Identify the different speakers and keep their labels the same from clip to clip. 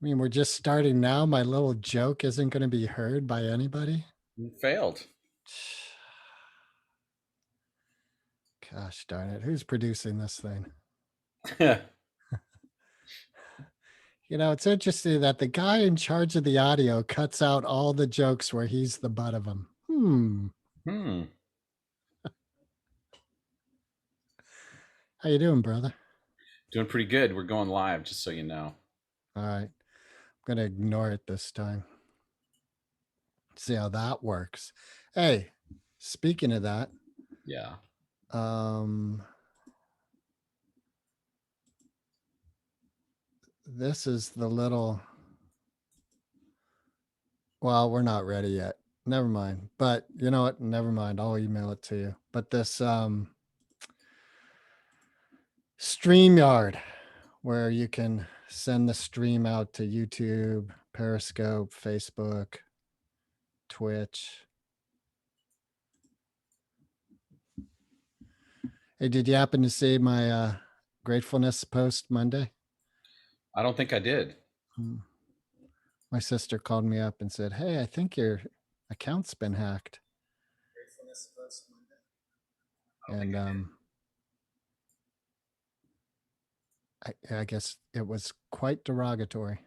Speaker 1: I mean, we're just starting now. My little joke isn't going to be heard by anybody.
Speaker 2: You failed.
Speaker 1: Gosh darn it. Who's producing this thing? You know, it's interesting that the guy in charge of the audio cuts out all the jokes where he's the butt of them.
Speaker 2: Hmm.
Speaker 1: How you doing, brother?
Speaker 2: Doing pretty good. We're going live, just so you know.
Speaker 1: All right. I'm going to ignore it this time. See how that works. Hey, speaking of that,
Speaker 2: Yeah.
Speaker 1: um, this is the little, well, we're not ready yet. Never mind. But you know what? Never mind. I'll email it to you. But this StreamYard, where you can send the stream out to YouTube, Periscope, Facebook, Twitch. Hey, did you happen to see my gratefulness post Monday?
Speaker 2: I don't think I did.
Speaker 1: Hmm. My sister called me up and said, "Hey, I think your account's been hacked."
Speaker 2: Gratefulness post Monday? I don't think
Speaker 1: And
Speaker 2: I did.
Speaker 1: I guess it was quite derogatory.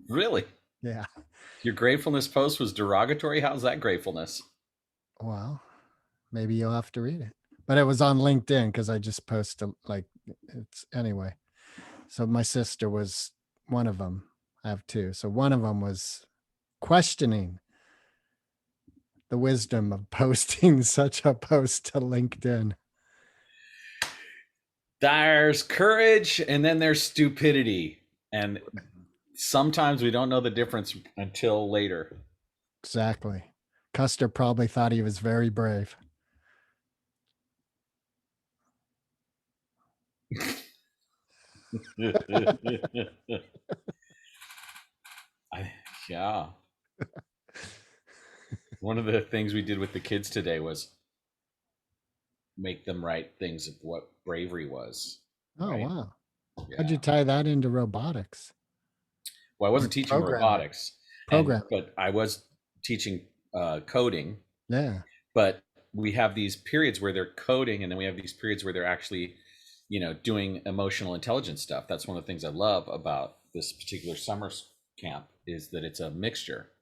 Speaker 2: Really?
Speaker 1: Yeah.
Speaker 2: Your gratefulness post was derogatory? How's that gratefulness?
Speaker 1: Well, maybe you'll have to read it. But it was on LinkedIn because I just posted like it's anyway. So my sister was one of them. I have two. So one of them was questioning the wisdom of posting such a post to LinkedIn.
Speaker 2: There's courage and then there's stupidity. And sometimes we don't know the difference until later.
Speaker 1: Exactly. Custer probably thought he was very brave.
Speaker 2: I, yeah. One of the things we did with the kids today was make them write things of what bravery was,
Speaker 1: Oh,
Speaker 2: right?
Speaker 1: wow. How'd you
Speaker 2: Yeah.
Speaker 1: tie that into robotics
Speaker 2: Well, I
Speaker 1: or
Speaker 2: wasn't teaching
Speaker 1: programming?
Speaker 2: robotics, and
Speaker 1: Programming.
Speaker 2: but I was teaching coding.
Speaker 1: Yeah.
Speaker 2: But we have these periods where they're coding, and then we have these periods where they're actually, doing emotional intelligence stuff. That's one of the things I love about this particular summer camp is that it's a mixture.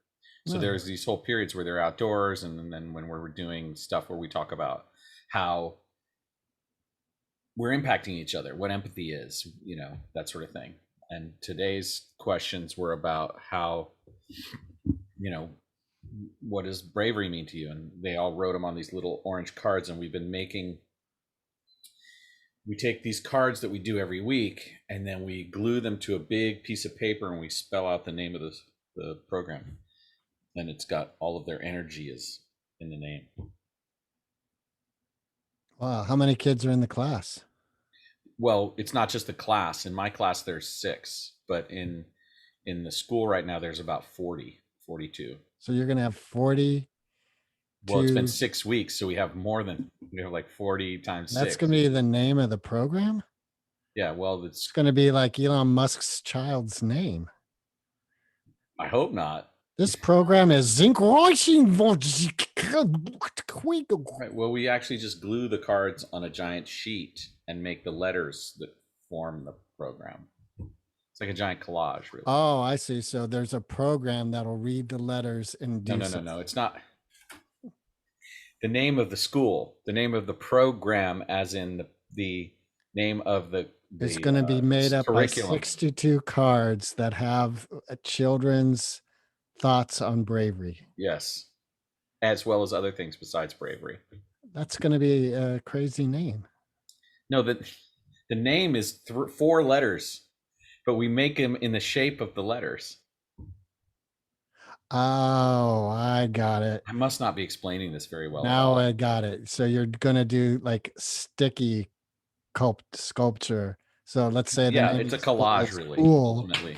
Speaker 2: So
Speaker 1: Oh,
Speaker 2: there's these whole periods where they're outdoors, and then when we're doing stuff where we talk about how we're impacting each other, what empathy is, that sort of thing. And today's questions were about how, you know, what does bravery mean to you? And they all wrote them on these little orange cards. And we take these cards that we do every week, and then we glue them to a big piece of paper, and we spell out the name of the program. And it's got all of their energy is in the name.
Speaker 1: wow. How many kids are in the class?
Speaker 2: Well, it's not just the class. In my class, there's 6, but in the school right now, there's about 40, 42.
Speaker 1: So you're going to have 42.
Speaker 2: Well, it's been 6 weeks, so we have like 40 times
Speaker 1: That's going
Speaker 2: six.
Speaker 1: to be the name of the program?
Speaker 2: Yeah, well,
Speaker 1: It's going to be like Elon Musk's child's name.
Speaker 2: I hope not.
Speaker 1: This program is zinc.
Speaker 2: Right. Well, we actually just glue the cards on a giant sheet and make the letters that form the program. It's like a giant collage, really.
Speaker 1: Oh, I see. So there's a program that'll read the letters and
Speaker 2: No,
Speaker 1: do
Speaker 2: no, no,
Speaker 1: some.
Speaker 2: no. It's not the name of the school. The name of the program, as in the name of the
Speaker 1: It's
Speaker 2: the
Speaker 1: going to be made up by
Speaker 2: curriculum.
Speaker 1: 62 cards that have children's thoughts on bravery.
Speaker 2: Yes, as well as other things besides bravery.
Speaker 1: That's going to be a crazy name.
Speaker 2: No, the name is 4 letters, but we make them in the shape of the letters.
Speaker 1: Oh, I got it.
Speaker 2: I must not be explaining this very well at
Speaker 1: Now
Speaker 2: all.
Speaker 1: I got it. So you're going to do like sticky sculpture. So let's say the
Speaker 2: Yeah,
Speaker 1: name of
Speaker 2: it's a
Speaker 1: the school
Speaker 2: collage,
Speaker 1: is
Speaker 2: really,
Speaker 1: cool.
Speaker 2: ultimately.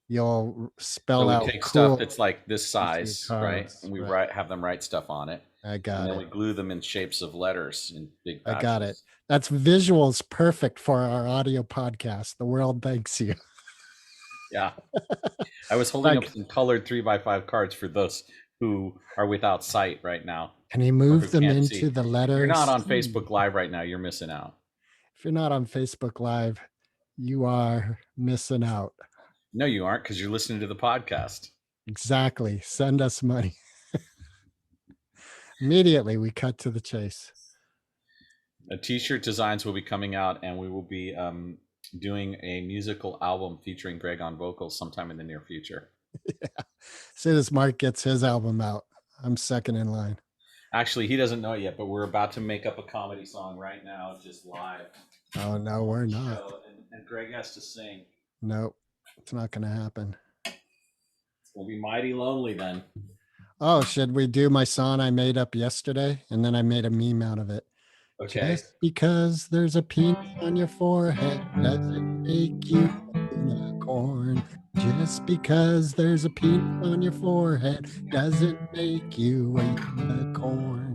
Speaker 1: You'll
Speaker 2: So
Speaker 1: spell
Speaker 2: we
Speaker 1: out
Speaker 2: take stuff
Speaker 1: cool
Speaker 2: that's like this
Speaker 1: 62
Speaker 2: size, right?
Speaker 1: cards.
Speaker 2: And we
Speaker 1: Right.
Speaker 2: have them write stuff on it,
Speaker 1: I
Speaker 2: and
Speaker 1: got
Speaker 2: then
Speaker 1: it.
Speaker 2: we glue them in shapes of letters in big
Speaker 1: I got it.
Speaker 2: batches.
Speaker 1: That's visuals perfect for our audio podcast. The world thanks you.
Speaker 2: Yeah. I was holding up
Speaker 1: Like,
Speaker 2: some colored 3x5 cards for those who are without sight right now
Speaker 1: can you
Speaker 2: or who
Speaker 1: move them
Speaker 2: can't
Speaker 1: into
Speaker 2: see.
Speaker 1: the
Speaker 2: If you're
Speaker 1: letter
Speaker 2: not on
Speaker 1: C?
Speaker 2: Facebook Live right now, you're missing out.
Speaker 1: If you're not on Facebook Live, you are missing out.
Speaker 2: No, you aren't, because you're listening to the podcast.
Speaker 1: Exactly. Send us money. Immediately, we cut to the chase.
Speaker 2: T-shirt designs will be coming out, and we will be doing a musical album featuring Greg on vocals sometime in the near future.
Speaker 1: Yeah. As soon as Mark gets his album out, I'm second in line.
Speaker 2: Actually, he doesn't know it yet, but we're about to make up a comedy song right now, just live.
Speaker 1: Oh, no, we're not.
Speaker 2: Show, and Greg has to sing.
Speaker 1: Nope. It's not going to happen.
Speaker 2: We'll be mighty lonely then.
Speaker 1: Oh, should we do my song I made up yesterday? And then I made a meme out of it.
Speaker 2: Okay.
Speaker 1: Just because there's a penis on your forehead doesn't make you a unicorn. Just because there's a penis on your forehead doesn't make you a unicorn.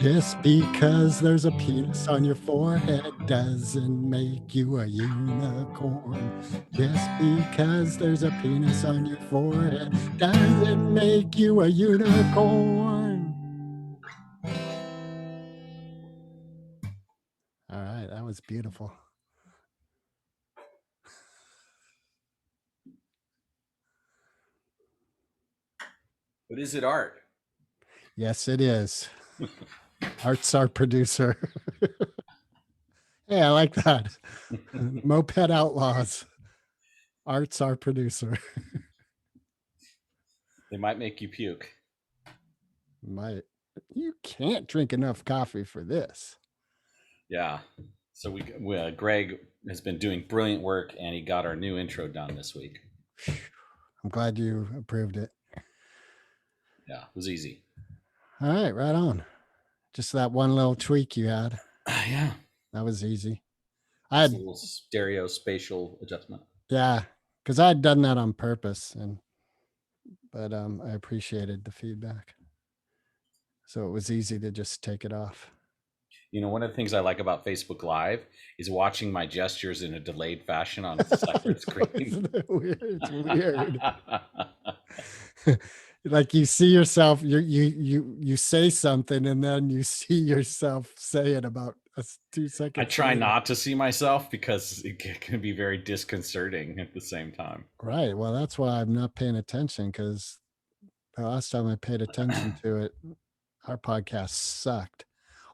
Speaker 1: Just because there's a penis on your forehead doesn't make you a unicorn. Just because there's a penis on your forehead doesn't make you a unicorn. All right, that was beautiful.
Speaker 2: But is it art?
Speaker 1: Yes, it is. Art's our producer. Hey, I like that. Moped Outlaws. Art's our producer.
Speaker 2: They might make you puke.
Speaker 1: Might. You can't drink enough coffee for this.
Speaker 2: Yeah. So Greg has been doing brilliant work, and he got our new intro done this week.
Speaker 1: I'm glad you approved it.
Speaker 2: Yeah, it was easy.
Speaker 1: All right, right on. Just that one little tweak you had.
Speaker 2: Yeah.
Speaker 1: That was easy.
Speaker 2: I had a little stereo spatial adjustment.
Speaker 1: Yeah, because I had done that on purpose, but I appreciated the feedback. So it was easy to just take it off.
Speaker 2: You know, one of the things I like about Facebook Live is watching my gestures in a delayed fashion on a separate screen.
Speaker 1: Isn't it weird? It's weird. Like you see yourself, you say something, and then you see yourself say it about 2 seconds.
Speaker 2: I try not to see myself because it can be very disconcerting at the same time.
Speaker 1: Right. Well, that's why I'm not paying attention, because the last time I paid attention to it, our podcast sucked.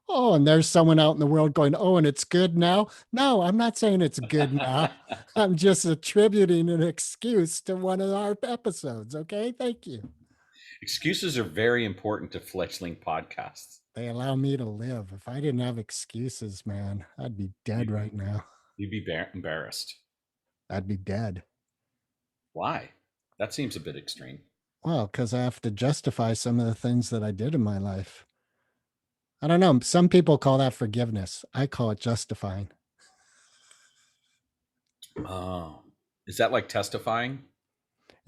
Speaker 1: Oh, and there's someone out in the world going, oh, and it's good now. No, I'm not saying it's good now. I'm just attributing an excuse to one of our episodes. Okay. Thank you.
Speaker 2: Excuses are very important to fledgling podcasts.
Speaker 1: They allow me to live. If I didn't have excuses, man, I'd be dead right now.
Speaker 2: You'd be embarrassed.
Speaker 1: I'd be dead.
Speaker 2: Why? That seems a bit extreme.
Speaker 1: Well, because I have to justify some of the things that I did in my life. I don't know. Some people call that forgiveness. I call it justifying.
Speaker 2: Oh, is that like testifying?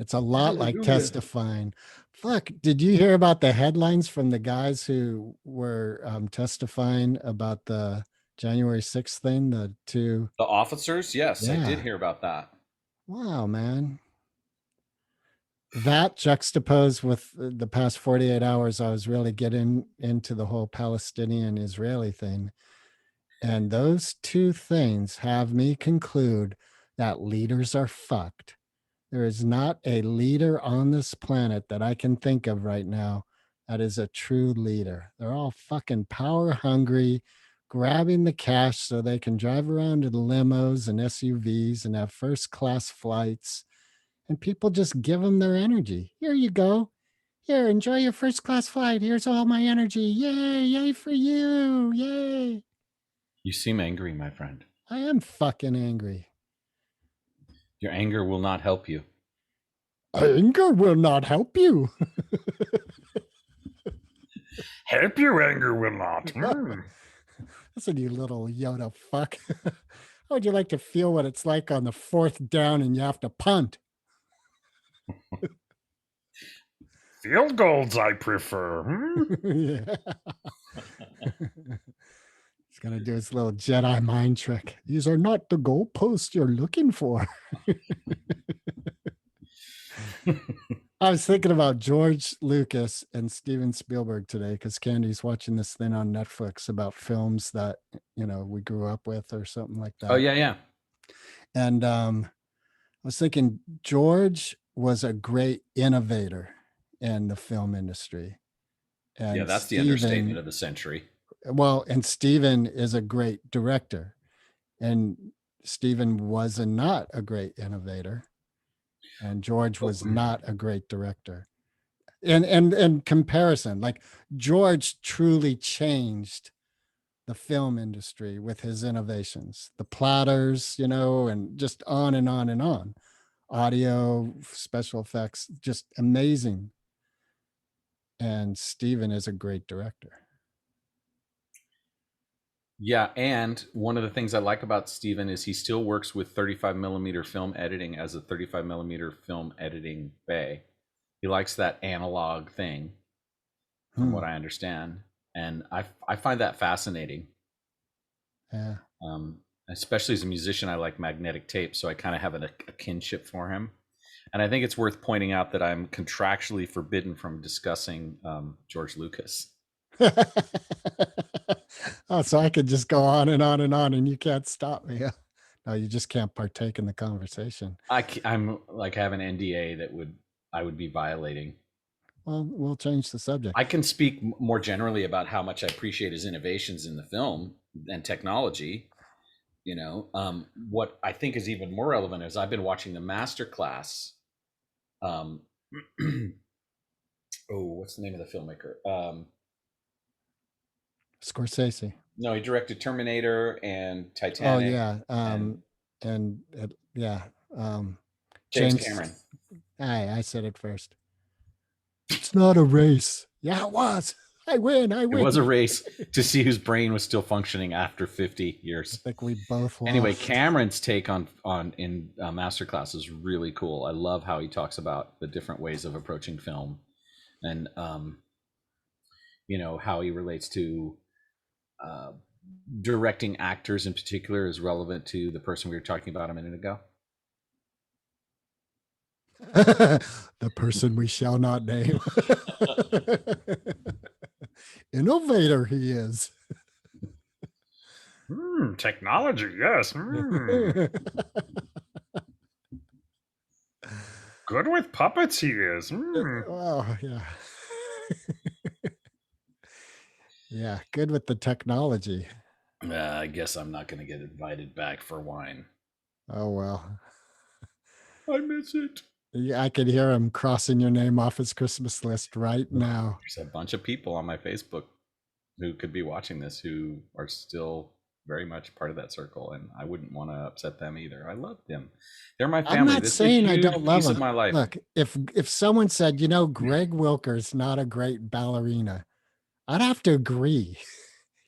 Speaker 1: It's a lot like testifying. Fuck, did you hear about the headlines from the guys who were testifying about the January 6th thing? The
Speaker 2: officers? Yes, yeah. I did hear about that.
Speaker 1: Wow, man. That juxtaposed with the past 48 hours, I was really getting into the whole Palestinian-Israeli thing. And those two things have me conclude that leaders are fucked. There is not a leader on this planet that I can think of right now that is a true leader. They're all fucking power hungry, grabbing the cash so they can drive around in limos and SUVs and have first class flights. And people just give them their energy. Here you go. Here, enjoy your first class flight. Here's all my energy. Yay, yay for you. Yay.
Speaker 2: You seem angry, my friend.
Speaker 1: I am fucking angry.
Speaker 2: Your anger will not help you.
Speaker 1: Anger will not help you.
Speaker 2: Help your anger will not.
Speaker 1: Listen, you little Yoda fuck. How would you like to feel what it's like on the 4th down and you have to punt?
Speaker 2: Field goals, I prefer.
Speaker 1: Yeah. He's going to do his little Jedi mind trick. These are not the goalposts you're looking for. I was thinking about George Lucas and Steven Spielberg today because Candy's watching this thing on Netflix about films that, we grew up with or something like
Speaker 2: Oh
Speaker 1: that.
Speaker 2: yeah, yeah.
Speaker 1: And I was thinking George was a great innovator in the film industry.
Speaker 2: Yeah,
Speaker 1: And
Speaker 2: that's the understatement
Speaker 1: Steven,
Speaker 2: of the century.
Speaker 1: and Steven is a great director. And Steven was not a great innovator. And George
Speaker 2: Oh,
Speaker 1: was not a great director. And comparison, like George truly changed the film industry with his innovations, the platters, and just on and on and on. Audio, special effects, just amazing. And Steven is a great director.
Speaker 2: yeah, and one of the things I like about Steven is he still works with 35 millimeter film editing as a 35 millimeter film editing bay. He likes that analog thing, from
Speaker 1: Hmm.
Speaker 2: what I understand, and I find that fascinating.
Speaker 1: Yeah.
Speaker 2: Especially as a musician, I like magnetic tape, so I kind of have a kinship for him. And I think it's worth pointing out that I'm contractually forbidden from discussing George Lucas.
Speaker 1: Oh, so I could just go on and on and on, and you can't stop me. No, you just can't partake in the conversation.
Speaker 2: I'm like have an NDA that I would be violating.
Speaker 1: Well, we'll change the subject.
Speaker 2: I can speak more generally about how much I appreciate his innovations in the film and technology. What I think is even more relevant is I've been watching the master class. Um, oh, what's the name of the filmmaker?
Speaker 1: Scorsese.
Speaker 2: No, he directed Terminator and
Speaker 1: Oh
Speaker 2: Titanic
Speaker 1: yeah.
Speaker 2: and
Speaker 1: And yeah.
Speaker 2: James
Speaker 1: James.
Speaker 2: Cameron.
Speaker 1: I said it first. It's not a race. Yeah, it was. I win. I
Speaker 2: It was a
Speaker 1: win.
Speaker 2: race to see whose brain was still functioning after 50
Speaker 1: I
Speaker 2: years.
Speaker 1: think we both
Speaker 2: Anyway,
Speaker 1: lost.
Speaker 2: Cameron's take on in Masterclass is really cool. I love how he talks about the different ways of approaching film, and how he relates to uh, directing actors in particular is relevant to the person we were talking about a minute ago.
Speaker 1: The person we shall not name. Innovator he is.
Speaker 2: Technology, yes. Good with puppets, he is.
Speaker 1: Oh yeah. Yeah, good with the technology.
Speaker 2: I guess I'm not going to get invited back for wine.
Speaker 1: Oh well.
Speaker 2: I miss it.
Speaker 1: Yeah, I could hear him crossing your name off his Christmas list right now.
Speaker 2: There's a bunch of people on my Facebook who could be watching this who are still very much part of that circle, and I wouldn't want to upset them either. I love them. They're my
Speaker 1: I'm
Speaker 2: family.
Speaker 1: not
Speaker 2: This is a
Speaker 1: saying I
Speaker 2: huge
Speaker 1: don't love
Speaker 2: piece of
Speaker 1: him.
Speaker 2: my life.
Speaker 1: Look, if someone said, Greg Wilker's not a great ballerina, I'd have to agree.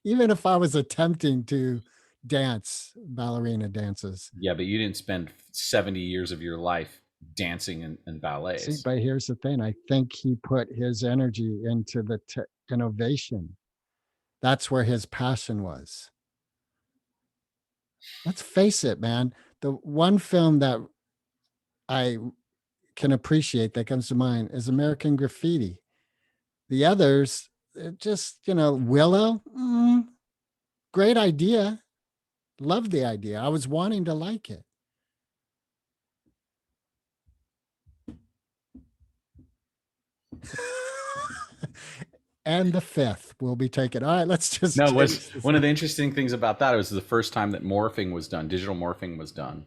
Speaker 1: Even if I was attempting to dance ballerina dances.
Speaker 2: Yeah, but you didn't spend 70 years of your life dancing in
Speaker 1: See,
Speaker 2: ballets.
Speaker 1: but here's the thing. I think he put his energy into the innovation. That's where his passion was. Let's face it, man. The one film that I can appreciate that comes to mind is American Graffiti. The others, just, Willow, great idea. Loved the idea. I was wanting to like it. And the fifth will be taken. All right, let's just
Speaker 2: No, was
Speaker 1: change this.
Speaker 2: one of the interesting things about that. It was the first time that morphing was done. Digital morphing was done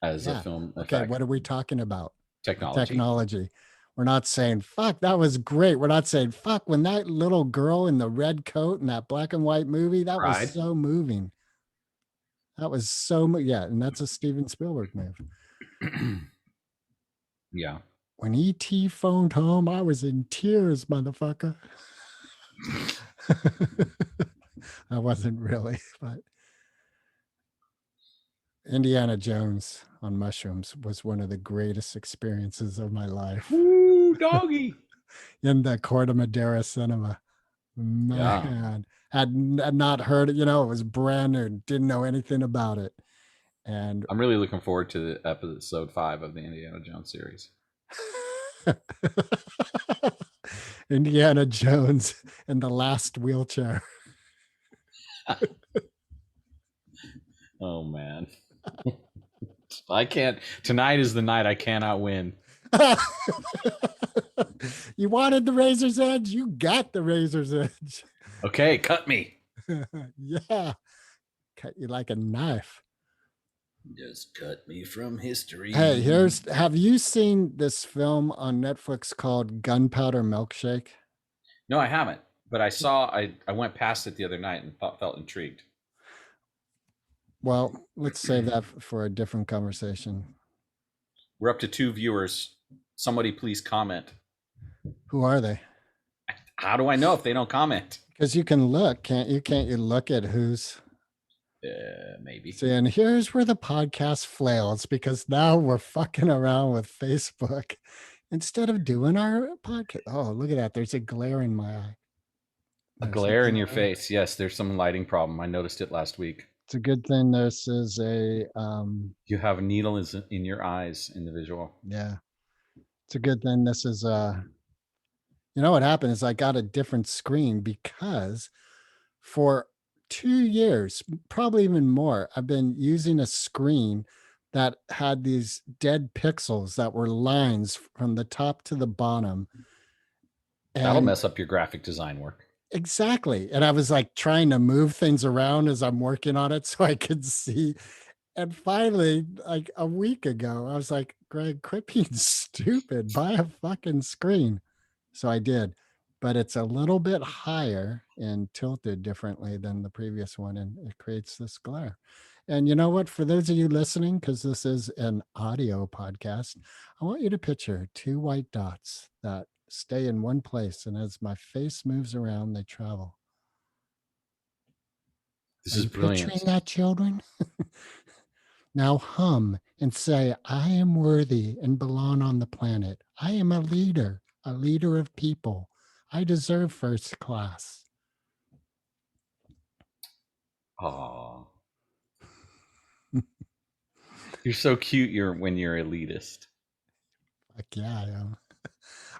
Speaker 2: as a
Speaker 1: Yeah.
Speaker 2: film
Speaker 1: Okay.
Speaker 2: effect.
Speaker 1: What are we talking about? The
Speaker 2: Technology.
Speaker 1: technology. We're not saying, fuck, that was great. We're not saying, fuck, when that little girl in the red coat in that black and white movie, that was
Speaker 2: Pride.
Speaker 1: so moving. That was so, yeah. And that's a Steven Spielberg move.
Speaker 2: Yeah.
Speaker 1: When E.T. phoned home, I was in tears, motherfucker. I wasn't really, but Indiana Jones on mushrooms was one of the greatest experiences of my life
Speaker 2: Woo, doggy.
Speaker 1: in the Corte Madera cinema.
Speaker 2: Yeah.
Speaker 1: Man, had not heard it. It was brand new. Didn't know anything about it, and
Speaker 2: I'm really looking forward to the episode 5 of the Indiana Jones series.
Speaker 1: Indiana Jones in the last wheelchair.
Speaker 2: Oh man. I can't. Tonight is the night I cannot win.
Speaker 1: You wanted the razor's edge, you got the razor's edge.
Speaker 2: Okay, cut me.
Speaker 1: Yeah, cut you like a knife.
Speaker 2: Just cut me from history.
Speaker 1: Hey, have you seen this film on Netflix called Gunpowder Milkshake?
Speaker 2: No, I haven't. But I went past it the other night and felt intrigued.
Speaker 1: Well, let's save that for a different conversation.
Speaker 2: We're up to 2 viewers. Somebody please comment.
Speaker 1: Who are they?
Speaker 2: How do I know if they don't comment?
Speaker 1: Because you can look, can't you? Can't you look at who's
Speaker 2: Maybe.
Speaker 1: See, and here's where the podcast flails, because now we're fucking around with Facebook instead of doing our podcast. Oh, look at that. There's a glare in my eye.
Speaker 2: A glare in your face. Yes, there's some lighting problem. I noticed it last week.
Speaker 1: It's a good thing this is
Speaker 2: you have a needle in your eyes in the visual.
Speaker 1: Yeah. It's a good thing this is what happened is I got a different screen because for 2 years, probably even more, I've been using a screen that had these dead pixels that were lines from the top to the bottom.
Speaker 2: That'll mess up your graphic design work.
Speaker 1: Exactly. And I was like trying to move things around as I'm working on it so I could see. And finally, like a week ago, I was like, Greg, quit being stupid. Buy a fucking screen. So I did. But it's a little bit higher and tilted differently than the previous one. And it creates this glare. And you know what? For those of you listening, because this is an audio podcast, I want you to picture 2 white dots that stay in one place. And as my face moves around, they travel.
Speaker 2: This is brilliant.
Speaker 1: Picturing that, children? Now hum and say, I am worthy and belong on the planet. I am a leader of people. I deserve first class.
Speaker 2: Aww. You're so cute when you're elitist.
Speaker 1: Fuck yeah, I am.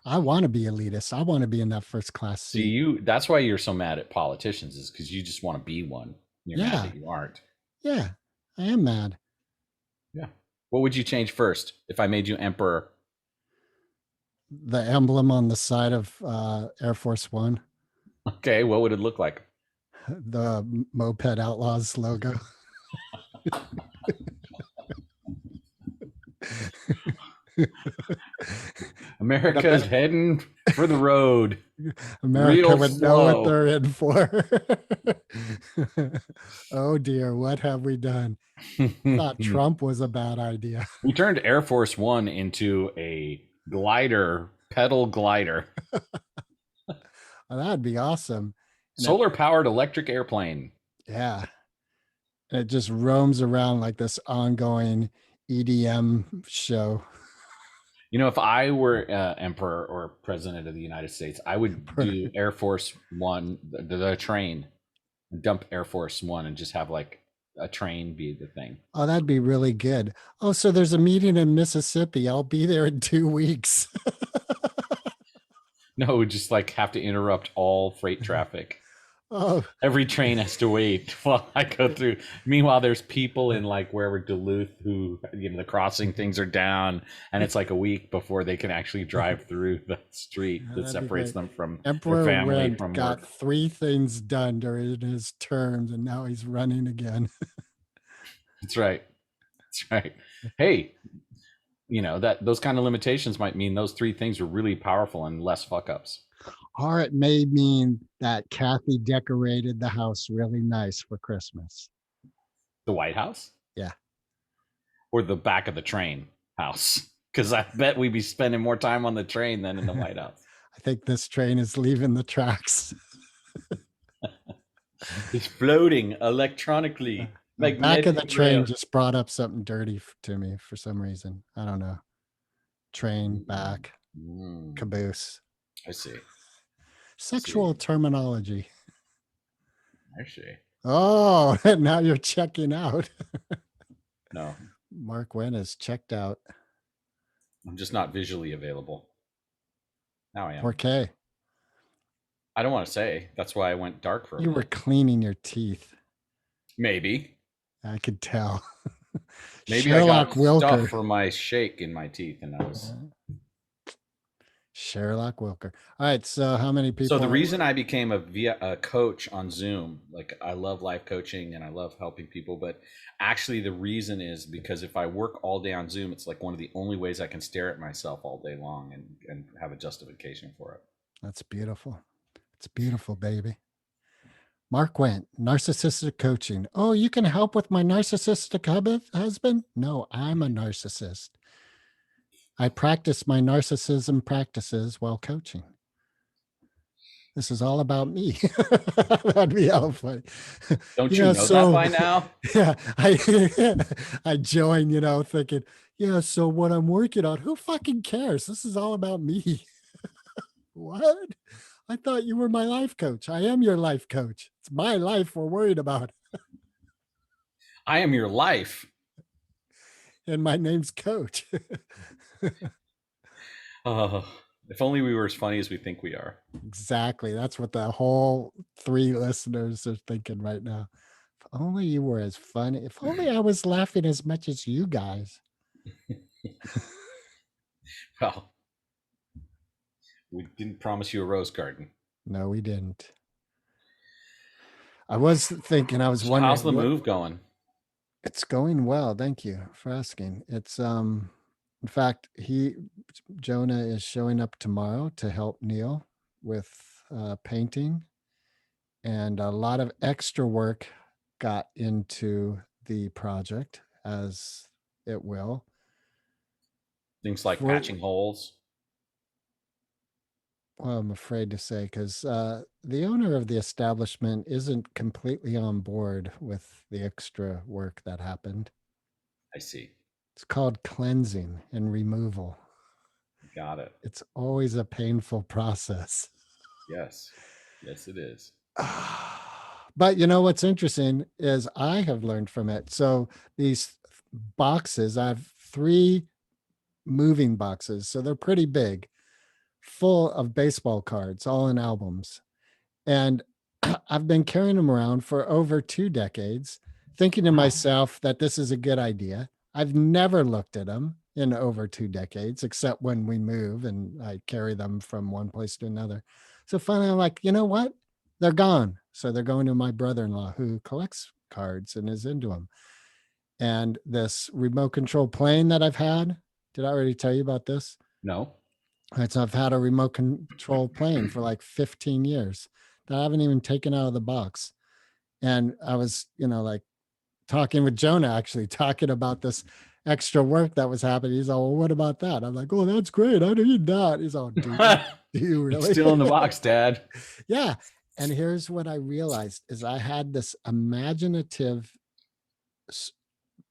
Speaker 1: I want to be elitist. I want to be in that first class seat.
Speaker 2: See, that's why you're so mad at politicians, is because you just want to be one. You're mad that you aren't.
Speaker 1: Yeah, I am mad.
Speaker 2: Yeah. What would you change first if I made you emperor?
Speaker 1: The emblem on the side of Air Force One.
Speaker 2: Okay, what would it look like?
Speaker 1: The Moped Outlaws logo.
Speaker 2: America's heading for the road.
Speaker 1: America would know what they're in for. Oh dear, what have we done? Thought Trump was a bad idea.
Speaker 2: We turned Air Force One into a pedal glider.
Speaker 1: Well, that'd be awesome.
Speaker 2: Solar powered electric airplane.
Speaker 1: Yeah. And it just roams around like this ongoing EDM show.
Speaker 2: You know, if I were emperor or president of the United States, I would do Air Force One, the train, dump Air Force One and just have like a train be the thing.
Speaker 1: Oh, that'd be really good. Oh, so there's a meeting in Mississippi. I'll be there in 2 weeks.
Speaker 2: No, we just like have to interrupt all freight traffic.
Speaker 1: Oh,
Speaker 2: every train has to wait while I go through. Meanwhile, there's people in like wherever Duluth who, the crossing things are down, and it's like a week before they can actually drive through the street that separates them from
Speaker 1: Emperor
Speaker 2: their family.
Speaker 1: Wendt
Speaker 2: from
Speaker 1: got
Speaker 2: work.
Speaker 1: 3 things done during his terms, and now he's running again.
Speaker 2: That's right. That's right. Hey, that those kind of limitations might mean those 3 things are really powerful and less fuck ups.
Speaker 1: Or it may mean that Kathy decorated the house really nice for Christmas.
Speaker 2: The White House?
Speaker 1: Yeah.
Speaker 2: Or the back of the train house? Because I bet we'd be spending more time on the train than in the White House.
Speaker 1: I think this train is leaving the tracks.
Speaker 2: It's floating electronically.
Speaker 1: The
Speaker 2: Like
Speaker 1: back of the
Speaker 2: medieval
Speaker 1: train
Speaker 2: rail.
Speaker 1: just brought up something dirty to me for some reason. I don't know. Train,
Speaker 2: Mm,
Speaker 1: back,
Speaker 2: mm,
Speaker 1: caboose.
Speaker 2: I see. I see.
Speaker 1: Sexual terminology.
Speaker 2: I see.
Speaker 1: Oh, now you're checking out.
Speaker 2: No,
Speaker 1: Mark Wynn is checked out.
Speaker 2: I'm just not visually available. Now I am.
Speaker 1: 4K.
Speaker 2: I don't want to say. That's why I went dark for a
Speaker 1: You were
Speaker 2: minute.
Speaker 1: cleaning your teeth.
Speaker 2: Maybe.
Speaker 1: I could tell.
Speaker 2: Maybe I
Speaker 1: Sherlock
Speaker 2: got stuff
Speaker 1: Wilker.
Speaker 2: for my shake in my teeth, and I was.
Speaker 1: Sherlock Wilker. All right. So, how many
Speaker 2: So
Speaker 1: people
Speaker 2: the
Speaker 1: are.
Speaker 2: reason I became a coach on Zoom, like I love life coaching and I love helping people, but actually the reason is because if I work all day on Zoom, it's like one of the only ways I can stare at myself all day long and have a justification for it.
Speaker 1: That's beautiful. It's beautiful, baby. Mark Went, narcissistic coaching. Oh, you can help with my narcissistic husband? No, I'm a narcissist. I practice my narcissism practices while coaching. This is all about me. That'd be hell funny.
Speaker 2: Don't you
Speaker 1: Yeah,
Speaker 2: know that
Speaker 1: so
Speaker 2: by now?
Speaker 1: yeah, I join, thinking, yeah, so what I'm working on, who fucking cares? This is all about me. What? I thought you were my life coach. I am your life coach. It's my life we're worried about.
Speaker 2: I am your life.
Speaker 1: And my name's Coach.
Speaker 2: Oh, if only we were as funny as we think we are.
Speaker 1: Exactly. That's what the whole 3 listeners are thinking right now. If only you were as funny. If only I was laughing as much as you guys.
Speaker 2: Well, we didn't promise you a rose garden.
Speaker 1: No, we didn't. I was thinking, I was
Speaker 2: So how's
Speaker 1: wondering
Speaker 2: the
Speaker 1: what.
Speaker 2: move going?
Speaker 1: It's going well. Thank you for asking. It's in fact, Jonah is showing up tomorrow to help Neil with painting, and a lot of extra work got into the project, as it will.
Speaker 2: Things like
Speaker 1: For
Speaker 2: patching holes.
Speaker 1: Well, I'm afraid to say, because the owner of the establishment isn't completely on board with the extra work that happened.
Speaker 2: I see.
Speaker 1: It's called cleansing and removal.
Speaker 2: Got it.
Speaker 1: It's always a painful process.
Speaker 2: Yes. Yes, it is.
Speaker 1: But what's interesting is I have learned from it. So these boxes, I have 3 moving boxes, so they're pretty big, full of baseball cards, all in albums. And I've been carrying them around for over 2 decades, thinking to
Speaker 2: Wow.
Speaker 1: myself that this is a good idea. I've never looked at them in over 2 decades, except when we move and I carry them from one place to another. So finally, I'm like, you know what? They're gone. So they're going to my brother in law who collects cards and is into them. And this remote control plane that I've had, did I already tell you about this?
Speaker 2: No.
Speaker 1: Right, so I've had a remote control plane for like 15 years that I haven't even taken out of the box. And I was, like talking with Jonah, actually talking about this extra work that was happening. He's all, well, what about that? I'm like, oh, that's great. I need that. He's all, do you
Speaker 2: It's
Speaker 1: really?
Speaker 2: still in the box, Dad.
Speaker 1: Yeah. And here's what I realized is I had this imaginative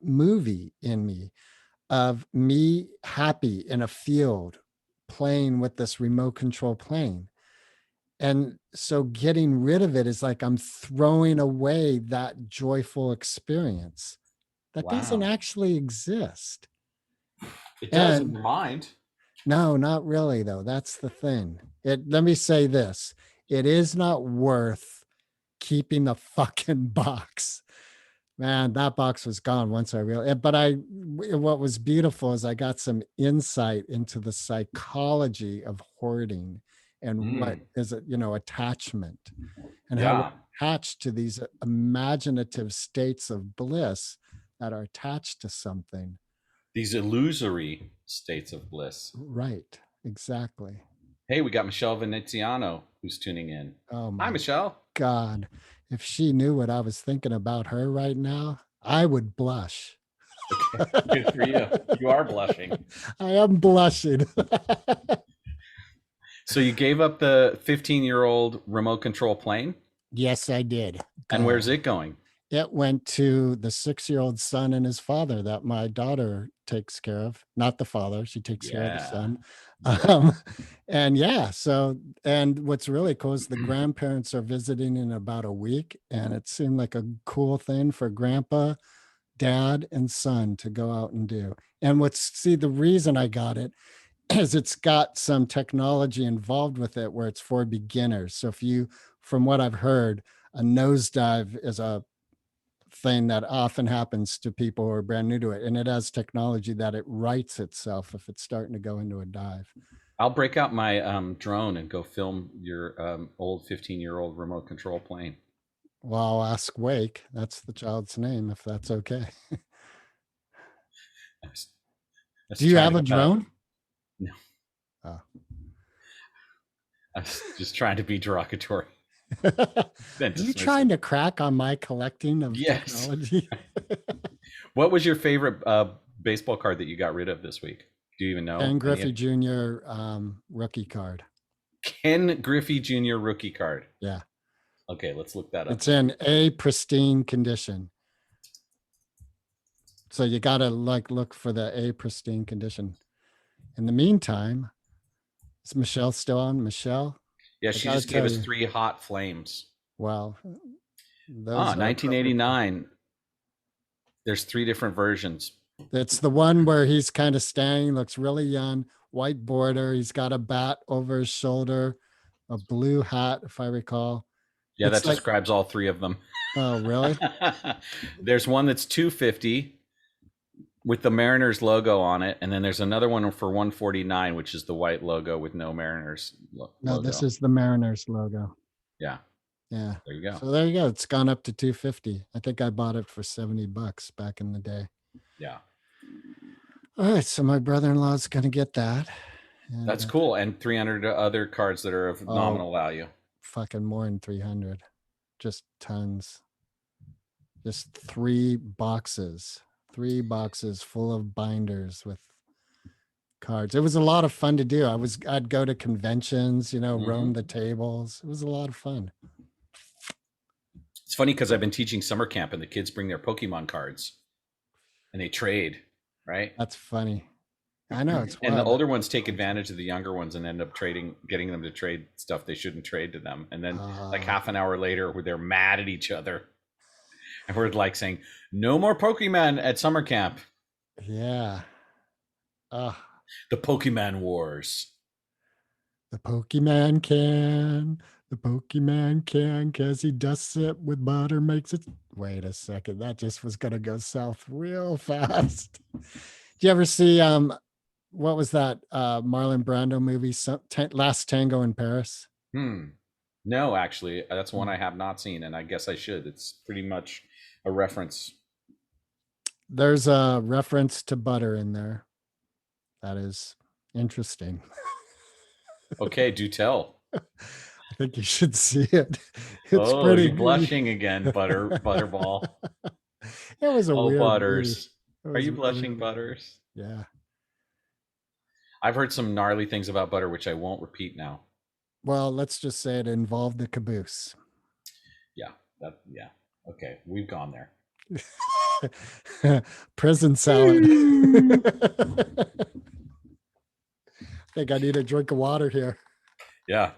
Speaker 1: movie in me of me happy in a field playing with this remote control plane. And so getting rid of it is like I'm throwing away that joyful experience that doesn't
Speaker 2: Wow.
Speaker 1: actually exist.
Speaker 2: It does in
Speaker 1: And
Speaker 2: your mind.
Speaker 1: no, not really, though. That's the thing. Let me say this, it is not worth keeping the fucking box. Man, that box was gone once I realized. But what was beautiful is I got some insight into the psychology of hoarding and what
Speaker 2: Mm,
Speaker 1: is it, attachment, and how we're
Speaker 2: yeah.
Speaker 1: attached to these imaginative states of bliss that are attached to something.
Speaker 2: These illusory states of bliss.
Speaker 1: Right. Exactly.
Speaker 2: Hey, we got Michelle Veneziano who's tuning in.
Speaker 1: Oh
Speaker 2: Hi,
Speaker 1: my
Speaker 2: Michelle.
Speaker 1: God. If she knew what I was thinking about her right now, I would blush.
Speaker 2: Okay, good for you. You are blushing.
Speaker 1: I am blushing.
Speaker 2: So you gave up the 15-year-old remote control plane,
Speaker 1: Yes, I did.
Speaker 2: and where's
Speaker 1: God.
Speaker 2: it going?
Speaker 1: It went to the 6-year-old son and his father that my daughter takes care of. Not the father, she takes care of the
Speaker 2: Yeah.
Speaker 1: son.
Speaker 2: Yeah.
Speaker 1: Um, and yeah, so and what's really cool is the grandparents are visiting in about a week, and it seemed like a cool thing for grandpa, dad, and son to go out and do. And the reason I got it is it's got some technology involved with it where it's for beginners. So if you, from what I've heard, a nosedive is a thing that often happens to people who are brand new to it, and it has technology that it rights itself if it's starting to go into a dive.
Speaker 2: I'll break out my drone and go film your old 15-year-old remote control plane.
Speaker 1: Well, I'll ask Wake, that's the child's name, if that's okay.
Speaker 2: I was, I was
Speaker 1: Do you
Speaker 2: trying
Speaker 1: have
Speaker 2: to.
Speaker 1: a drone?
Speaker 2: No,
Speaker 1: Oh.
Speaker 2: I was just trying to be derogatory.
Speaker 1: Are
Speaker 2: Then
Speaker 1: you
Speaker 2: dismissive.
Speaker 1: trying to crack on my collecting of
Speaker 2: Yes.
Speaker 1: technology?
Speaker 2: What was your favorite baseball card that you got rid of this week? Do you even know
Speaker 1: Ken
Speaker 2: any?
Speaker 1: Griffey Jr. Rookie card.
Speaker 2: Ken Griffey Jr. rookie card.
Speaker 1: Yeah.
Speaker 2: Okay, let's look that up
Speaker 1: It's
Speaker 2: then.
Speaker 1: in a pristine condition. So you got to look for the a pristine condition. In the meantime, is Michelle still on? Michelle,
Speaker 2: Yeah,
Speaker 1: I
Speaker 2: she
Speaker 1: got to
Speaker 2: just gave
Speaker 1: tell
Speaker 2: us
Speaker 1: you,
Speaker 2: 3 hot flames.
Speaker 1: well, those
Speaker 2: Ah,
Speaker 1: are perfect.
Speaker 2: 1989. There's 3 different versions.
Speaker 1: It's the one where he's kind of standing, looks really young, white border. He's got a bat over his shoulder, a blue hat, if I recall.
Speaker 2: Yeah,
Speaker 1: It's
Speaker 2: that
Speaker 1: like,
Speaker 2: describes all 3 of them.
Speaker 1: oh, really?
Speaker 2: There's one that's 250 with the Mariners logo on it, and then there's another one for 149, which is the white logo with no Mariners
Speaker 1: No, this
Speaker 2: logo.
Speaker 1: is the Mariners logo.
Speaker 2: Yeah,
Speaker 1: Yeah.
Speaker 2: there you go.
Speaker 1: So there you go. It's gone up to 250. I think I bought it for $70 back in the day.
Speaker 2: Yeah,
Speaker 1: All right. So my brother in law is going to get that. And
Speaker 2: that's cool. And 300 other cards that are of
Speaker 1: oh,
Speaker 2: nominal value.
Speaker 1: fucking more than 300. Just tons. Just 3 boxes full of binders with cards. It was a lot of fun to do. I'd go to conventions, roam the tables. It was a lot of fun.
Speaker 2: It's funny because I've been teaching summer camp, and the kids bring their Pokemon cards, and they trade, right?
Speaker 1: That's funny. I know it's
Speaker 2: And the
Speaker 1: wild.
Speaker 2: older ones take advantage of the younger ones and end up getting them to trade stuff they shouldn't trade to them. And then, like
Speaker 1: Uh,
Speaker 2: half an hour later, they're mad at each other, and we're like saying, "No more Pokemon at summer camp."
Speaker 1: yeah. Uh,
Speaker 2: The Pokemon Wars.
Speaker 1: the Pokemon can. The Pokemon can, cause he dusts it with butter, makes it. Wait a second, that just was gonna go south real fast. Did you ever see what was that Marlon Brando movie, Last Tango in Paris?
Speaker 2: No, actually, that's one I have not seen, and I guess I should. It's pretty much a reference.
Speaker 1: There's a reference to butter in there. That is interesting.
Speaker 2: Okay, do tell.
Speaker 1: I think you should see it. It's
Speaker 2: Oh,
Speaker 1: pretty
Speaker 2: you
Speaker 1: good.
Speaker 2: blushing again, Butterball.
Speaker 1: It was a
Speaker 2: Oh,
Speaker 1: weird movie.
Speaker 2: Butters.
Speaker 1: It
Speaker 2: Are
Speaker 1: was
Speaker 2: you
Speaker 1: really
Speaker 2: blushing,
Speaker 1: weird.
Speaker 2: Butters?
Speaker 1: Yeah.
Speaker 2: I've heard some gnarly things about butter, which I won't repeat now.
Speaker 1: Well, let's just say it involved the caboose.
Speaker 2: Yeah, yeah. Okay, we've gone there.
Speaker 1: Prison salad. I think I need a drink of water here.
Speaker 2: Yeah.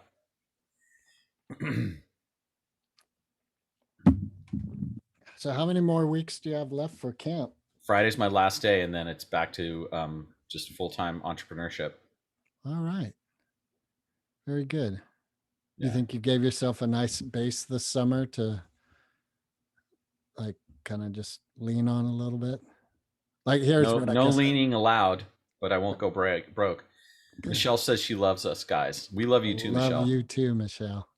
Speaker 1: So, how many more weeks do you have left for camp?
Speaker 2: Friday's my last day, and then it's back to just full-time entrepreneurship.
Speaker 1: All right. Very good. You
Speaker 2: Yeah.
Speaker 1: think you gave yourself a nice base this summer to like kind of just lean on a little bit? Like, here's
Speaker 2: No,
Speaker 1: what I
Speaker 2: no
Speaker 1: guess.
Speaker 2: leaning allowed, but I won't go broke.
Speaker 1: Good.
Speaker 2: Michelle says she loves us, guys. We love you too,
Speaker 1: Love
Speaker 2: Michelle.
Speaker 1: you too, Michelle.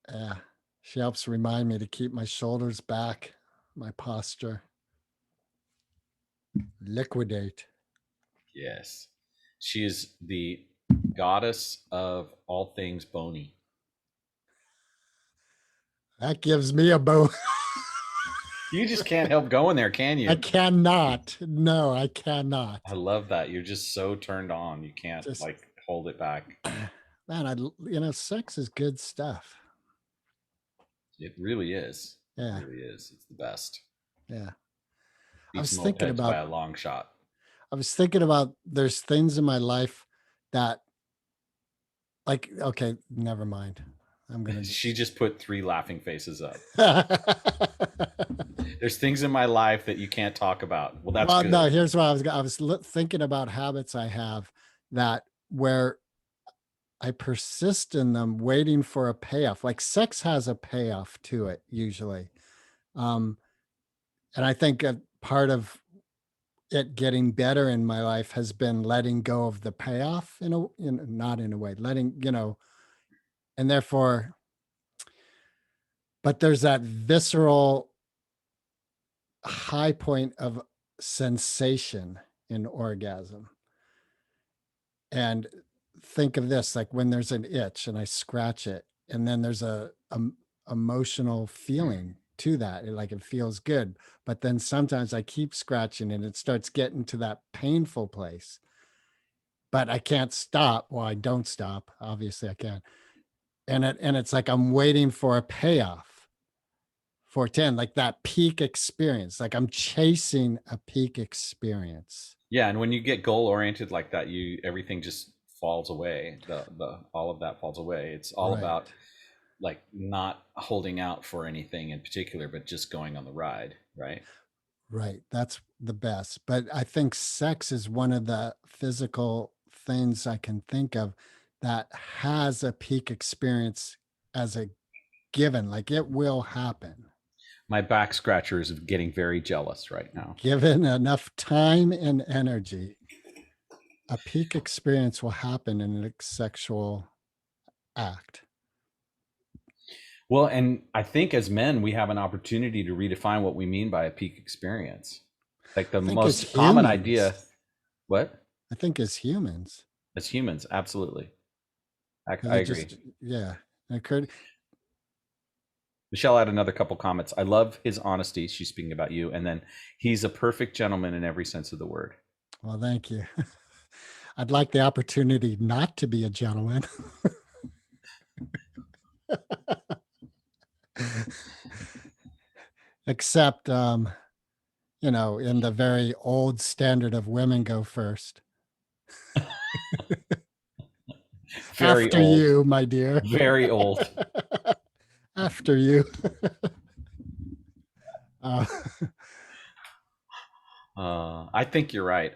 Speaker 1: Yeah. She helps remind me to keep my shoulders back, my posture. Liquidate.
Speaker 2: Yes. She is the goddess of all things bony.
Speaker 1: That gives me a bone.
Speaker 2: You just can't help going there, can you?
Speaker 1: I cannot. No, I cannot.
Speaker 2: I love that. You're just so turned on. You can't
Speaker 1: Just
Speaker 2: hold it back.
Speaker 1: man, sex is good stuff.
Speaker 2: It really is. It
Speaker 1: Yeah.
Speaker 2: really is. It's the best.
Speaker 1: Yeah. I
Speaker 2: Beats
Speaker 1: was thinking
Speaker 2: mopeds by
Speaker 1: about
Speaker 2: a long shot.
Speaker 1: there's things in my life that, like, okay, never mind. I'm gonna
Speaker 2: She just put 3 laughing faces up.
Speaker 1: well,
Speaker 2: There's things in my life that you can't talk about. Well, that's
Speaker 1: no,
Speaker 2: good.
Speaker 1: here's what I was thinking about habits I have that where I persist in them waiting for a payoff. Like sex has a payoff to it usually. Um, and I think a part of it getting better in my life has been letting go of the payoff not in a way, letting, and therefore, but there's that visceral high point of sensation in orgasm. And think of this, like when there's an itch and I scratch it, and then there's a emotional feeling to that. Like it feels good. But then sometimes I keep scratching and it starts getting to that painful place. But I can't stop. Well, I don't stop. Obviously I can. And it's like I'm waiting for a payoff for 10, like that peak experience. Like I'm chasing a peak experience.
Speaker 2: Yeah, and when you get goal oriented like that, you everything just falls away. The all of that falls away. It's all
Speaker 1: Right.
Speaker 2: about like not holding out for anything in particular, but just going on the ride, right?
Speaker 1: Right. That's the best. But I think sex is one of the physical things I can think of that has a peak experience as a given. Like it will happen.
Speaker 2: My back scratcher is getting very jealous right now.
Speaker 1: Given enough time and energy, a peak experience will happen in a sexual act.
Speaker 2: Well, and I think as men, we have an opportunity to redefine what we mean by a peak experience. Like the
Speaker 1: I think as
Speaker 2: most common idea,
Speaker 1: humans,
Speaker 2: what?
Speaker 1: I think as humans,
Speaker 2: As humans, absolutely.
Speaker 1: because
Speaker 2: I
Speaker 1: it
Speaker 2: agree.
Speaker 1: just, yeah, it occurred.
Speaker 2: Michelle had another couple comments. I love his honesty. She's speaking about you. And then he's a perfect gentleman in every sense of the word.
Speaker 1: Well, thank you. I'd like the opportunity not to be a gentleman. Except, in the very old standard of women go first.
Speaker 2: Very
Speaker 1: After
Speaker 2: old.
Speaker 1: you, my dear.
Speaker 2: Very old.
Speaker 1: After you. uh,
Speaker 2: I think you're right.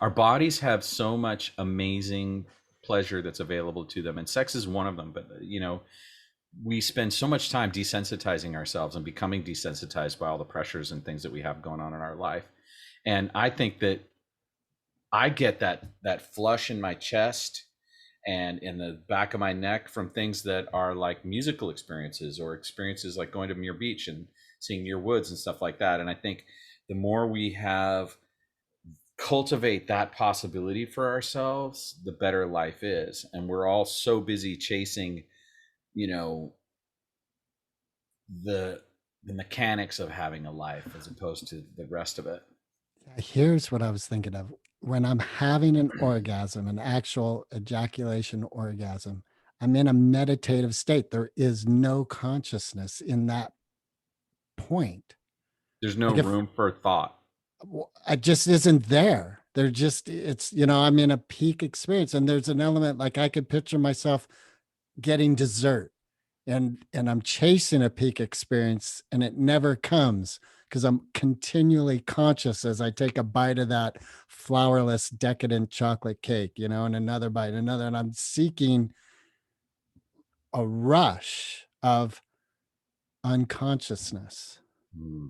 Speaker 2: Our bodies have so much amazing pleasure that's available to them, and sex is one of them. But we spend so much time desensitizing ourselves and becoming desensitized by all the pressures and things that we have going on in our life. And I think that I get that flush in my chest and in the back of my neck from things that are like musical experiences or experiences like going to Muir Beach and seeing Muir Woods and stuff like that. And I think the more we have cultivate that possibility for ourselves, the better life is. And we're all so busy chasing, you know, the the mechanics of having a life as opposed to the rest of it.
Speaker 1: Here's what I was thinking of. When I'm having an orgasm, an actual ejaculation orgasm, I'm in a meditative state. There is no consciousness in that point.
Speaker 2: There's no
Speaker 1: Like if
Speaker 2: room for thought.
Speaker 1: I just isn't there. They're just, it's, I'm in a peak experience. And there's an element like I could picture myself getting dessert and I'm chasing a peak experience and it never comes because I'm continually conscious as I take a bite of that flourless, decadent chocolate cake, and another bite, another, and I'm seeking a rush of unconsciousness.
Speaker 2: Hmm.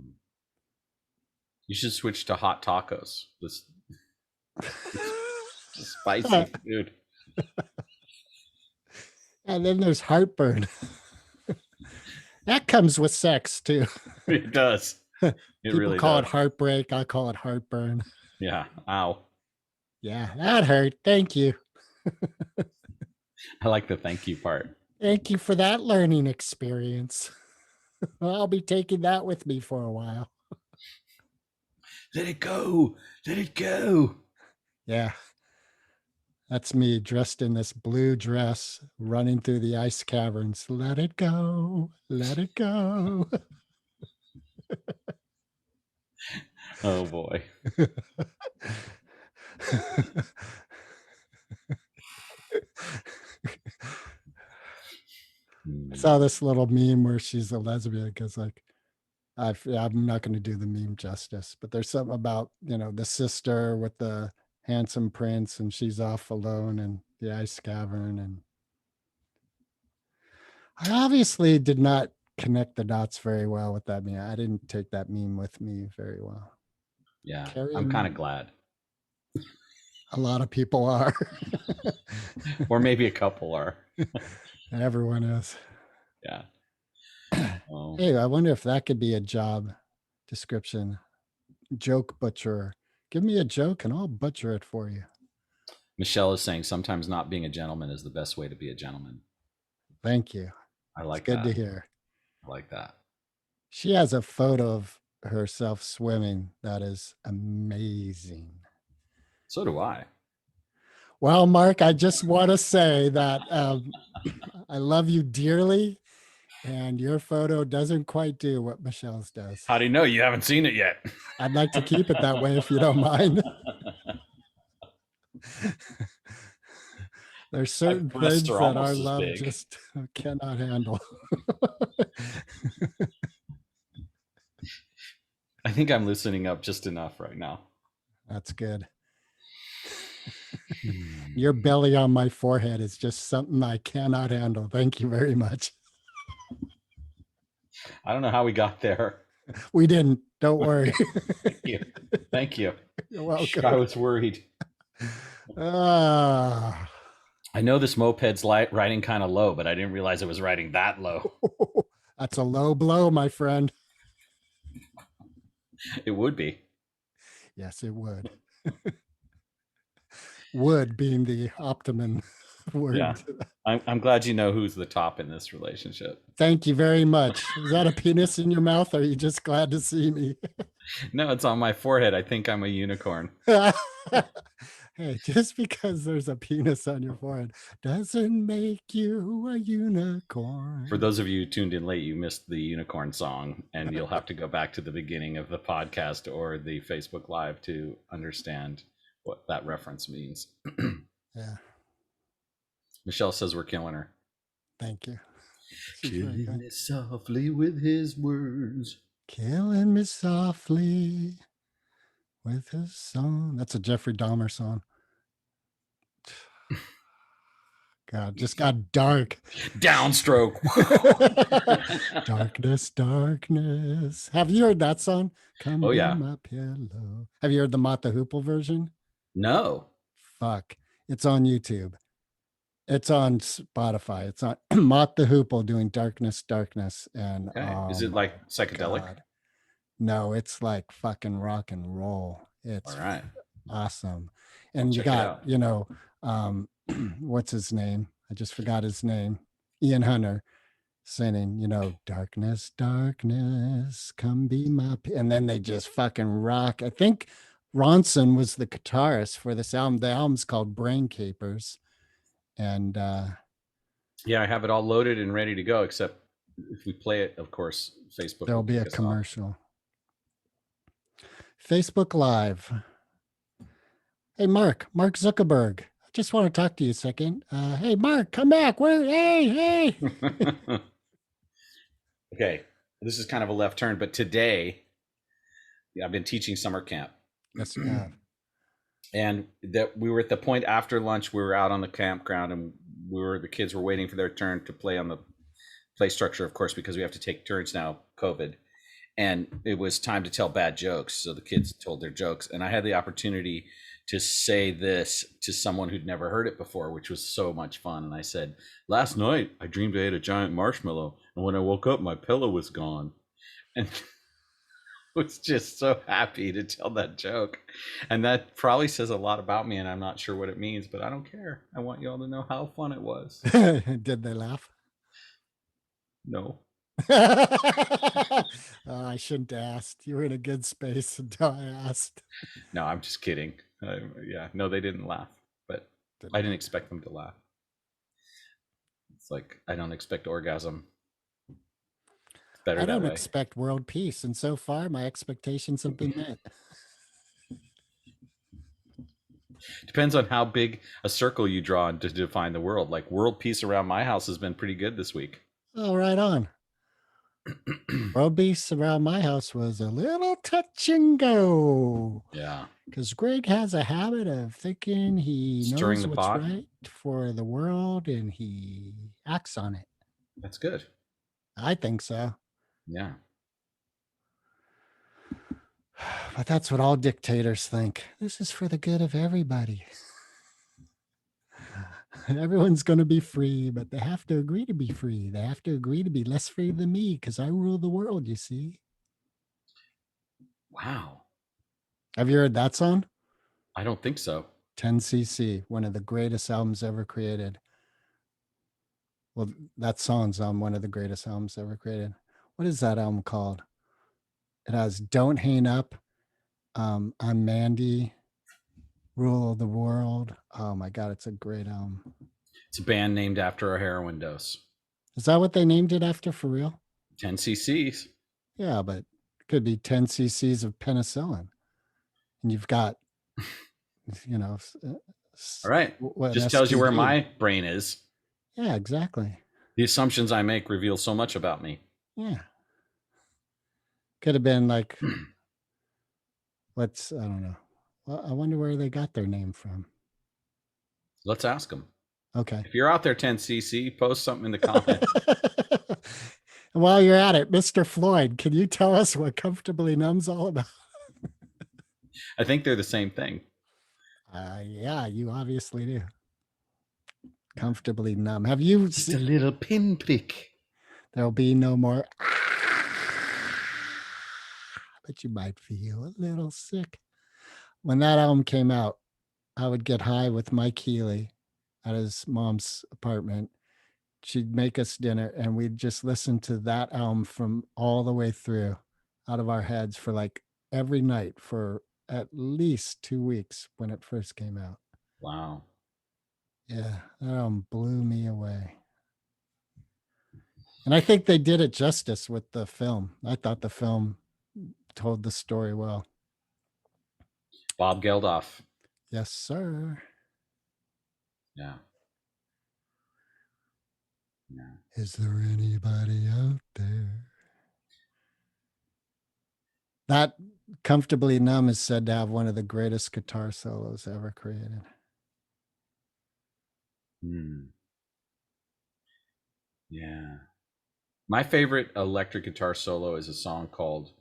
Speaker 2: You should switch to hot tacos. This spicy food.
Speaker 1: And then there's heartburn. That comes with sex too.
Speaker 2: It does. It
Speaker 1: People
Speaker 2: really
Speaker 1: call it
Speaker 2: does.
Speaker 1: heartbreak. I call it heartburn.
Speaker 2: Yeah. Ow.
Speaker 1: Yeah, that hurt. Thank you.
Speaker 2: I like the thank you part.
Speaker 1: Thank you for that learning experience. I'll be taking that with me for a while.
Speaker 2: Let it go. Let it go.
Speaker 1: Yeah. That's me dressed in this blue dress, running through the ice caverns. Let it go, let it go.
Speaker 2: Oh boy.
Speaker 1: I saw
Speaker 2: Hmm.
Speaker 1: this little meme where she's a lesbian because, like, I'm not going to do the meme justice, but there's something about, the sister with the handsome prince and she's off alone in the ice cavern. And I obviously did not connect the dots very well with that meme. I didn't take that meme with me very well.
Speaker 2: Yeah, I'm kind of
Speaker 1: Carrying
Speaker 2: glad.
Speaker 1: a lot of people are.
Speaker 2: Or maybe a couple are.
Speaker 1: Everyone is.
Speaker 2: Yeah. Oh,
Speaker 1: Hey, I wonder if that could be a job description. Joke butcher. Give me a joke and I'll butcher it for you.
Speaker 2: Michelle is saying sometimes not being a gentleman is the best way to be a gentleman.
Speaker 1: Thank you.
Speaker 2: I
Speaker 1: It's
Speaker 2: like
Speaker 1: good to
Speaker 2: that.
Speaker 1: hear.
Speaker 2: I like that.
Speaker 1: She has a photo of herself swimming that is amazing.
Speaker 2: So do I.
Speaker 1: Well, Mark, I just want to say that I love you dearly, and your photo doesn't quite do what Michelle's does.
Speaker 2: How do you know you haven't seen it yet?
Speaker 1: I'd like to keep it that way if you don't mind. There's
Speaker 2: My
Speaker 1: certain
Speaker 2: breasts
Speaker 1: things
Speaker 2: are
Speaker 1: that our
Speaker 2: almost as
Speaker 1: love
Speaker 2: big.
Speaker 1: just cannot handle.
Speaker 2: I think I'm loosening up just enough right now.
Speaker 1: That's good. Your
Speaker 2: Hmm.
Speaker 1: belly on my forehead is just something I cannot handle. Thank you very much.
Speaker 2: I don't know how we got there.
Speaker 1: We didn't. Don't worry.
Speaker 2: Thank you. Thank you.
Speaker 1: You're
Speaker 2: I
Speaker 1: welcome.
Speaker 2: was worried.
Speaker 1: Ah,
Speaker 2: I know this moped's riding kind of low, but I didn't realize it was riding that low.
Speaker 1: that's a low blow, my friend.
Speaker 2: It would be.
Speaker 1: Yes, it would. Would being the optimum
Speaker 2: Yeah.
Speaker 1: word.
Speaker 2: I'm glad you know who's the top in this relationship.
Speaker 1: Thank you very much. Is that a penis in your mouth? Or are you just glad to see me?
Speaker 2: No, it's on my forehead. I think I'm a unicorn.
Speaker 1: Hey, just because there's a penis on your forehead doesn't make you a
Speaker 2: For
Speaker 1: unicorn.
Speaker 2: those of you who tuned in late, you missed the unicorn song, and you'll have to go back to the beginning of the podcast or the Facebook Live to understand what that reference means.
Speaker 1: Yeah,
Speaker 2: Michelle says we're killing her.
Speaker 1: thank you. She's very
Speaker 2: Killing
Speaker 1: kind.
Speaker 2: me softly with his words.
Speaker 1: Killing me softly with his song. That's a Jeffrey Dahmer song. God, just got dark.
Speaker 2: Downstroke.
Speaker 1: Darkness, darkness. Have you heard that song? Come
Speaker 2: Oh,
Speaker 1: be
Speaker 2: yeah.
Speaker 1: my pillow. Have you heard the Mott the Hoople version?
Speaker 2: No.
Speaker 1: Fuck. It's on YouTube. It's on Spotify. It's on Mott the Hoople doing Darkness, Darkness. And
Speaker 2: Okay. Is
Speaker 1: oh
Speaker 2: it
Speaker 1: my
Speaker 2: like psychedelic?
Speaker 1: God. No, it's like fucking rock and roll.
Speaker 2: All
Speaker 1: It's
Speaker 2: right.
Speaker 1: awesome.
Speaker 2: I'll
Speaker 1: And you
Speaker 2: check it
Speaker 1: got,
Speaker 2: out.
Speaker 1: what's his name? I just forgot his name. Ian Hunter singing, darkness, darkness, come be my. And then they just fucking rock. I think Ronson was the guitarist for this album. The album's called Brain Capers. And
Speaker 2: Yeah, I have it all loaded and ready to go, except if we play it, of course, Facebook will
Speaker 1: there'll be a
Speaker 2: kick us off.
Speaker 1: commercial. Facebook Live. Hey, Mark Zuckerberg. I just want to talk to you a second. Hey, Mark, come back. Where? Hey.
Speaker 2: Okay. This is kind of a left turn, but today, yeah, I've been teaching summer camp.
Speaker 1: Yes, you have.
Speaker 2: And that we were at the point after lunch, we were out on the campground, and the kids were waiting for their turn to play on the play structure, of course, because we have to take turns now, COVID. And it was time to tell bad jokes. So the kids told their jokes, and I had the opportunity to say this to someone who'd never heard it before, which was so much fun. And I said, last night I dreamed I ate a giant marshmallow, and when I woke up, my pillow was gone. And was just so happy to tell that joke. And that probably says a lot about me, and I'm not sure what it means, but I don't care. I want you all to know how fun it was.
Speaker 1: Did they laugh?
Speaker 2: No.
Speaker 1: I shouldn't have asked. You were in a good space until I asked.
Speaker 2: No, I'm just kidding. Yeah, no, they didn't laugh. But I didn't expect them to laugh. It's like I don't expect orgasm. It's better
Speaker 1: I
Speaker 2: that
Speaker 1: don't
Speaker 2: way.
Speaker 1: expect world peace, and so far my expectations have been met.
Speaker 2: Depends on how big a circle you draw to define the world. Like world peace around my house has been pretty good this week.
Speaker 1: Oh, right on. World peace around my house was a little touch and go.
Speaker 2: Yeah.
Speaker 1: Because Greg has a habit of thinking he
Speaker 2: Stirring
Speaker 1: knows
Speaker 2: the
Speaker 1: what's
Speaker 2: pot.
Speaker 1: right for the world and he acts on it.
Speaker 2: That's good.
Speaker 1: I think so.
Speaker 2: Yeah.
Speaker 1: But that's what all dictators think. This is for the good of everybody. Everyone's going to be free, but they have to agree to be free. They have to agree to be less free than me because I rule the world, you see.
Speaker 2: Wow.
Speaker 1: Have you heard that song?
Speaker 2: I don't think so.
Speaker 1: 10cc, one of the greatest albums ever created. Well, that song's on one of the greatest albums ever created. What is that album called? It has Don't Hang Up, I'm Mandy, Rule of the World. Oh my God, it's a great album.
Speaker 2: It's a band named after a heroin dose.
Speaker 1: Is that what they named it after for real?
Speaker 2: 10 cc's.
Speaker 1: Yeah, but it could be 10 cc's of penicillin. And you've got, you know,
Speaker 2: All right.
Speaker 1: what,
Speaker 2: Just tells you where
Speaker 1: STD.
Speaker 2: my brain is.
Speaker 1: Yeah, exactly.
Speaker 2: The assumptions I make reveal so much about me.
Speaker 1: Yeah. Could have been like, I don't know. Well, I wonder where they got their name from.
Speaker 2: Let's ask them.
Speaker 1: Okay.
Speaker 2: If you're out there, 10cc, post something in the comments.
Speaker 1: While you're at it, Mr. Floyd, can you tell us what Comfortably Numb's all about?
Speaker 2: I think they're the same thing.
Speaker 1: Yeah, you obviously do. Comfortably Numb. Have you
Speaker 2: Just a little pinprick.
Speaker 1: There'll be no more. But you might feel a little sick. When that album came out, I would get high with Mike Healy at his mom's apartment. She'd make us dinner and we'd just listen to that album from all the way through out of our heads for like every night for at least 2 weeks when it first came out.
Speaker 2: Wow.
Speaker 1: Yeah, that album blew me away. And I think they did it justice with the film. I thought the film told the story well.
Speaker 2: Bob Geldof.
Speaker 1: Yes, sir.
Speaker 2: Yeah. Yeah.
Speaker 1: Is there anybody out there? That Comfortably Numb is said to have one of the greatest guitar solos ever created.
Speaker 2: Yeah. My favorite electric guitar solo is a song called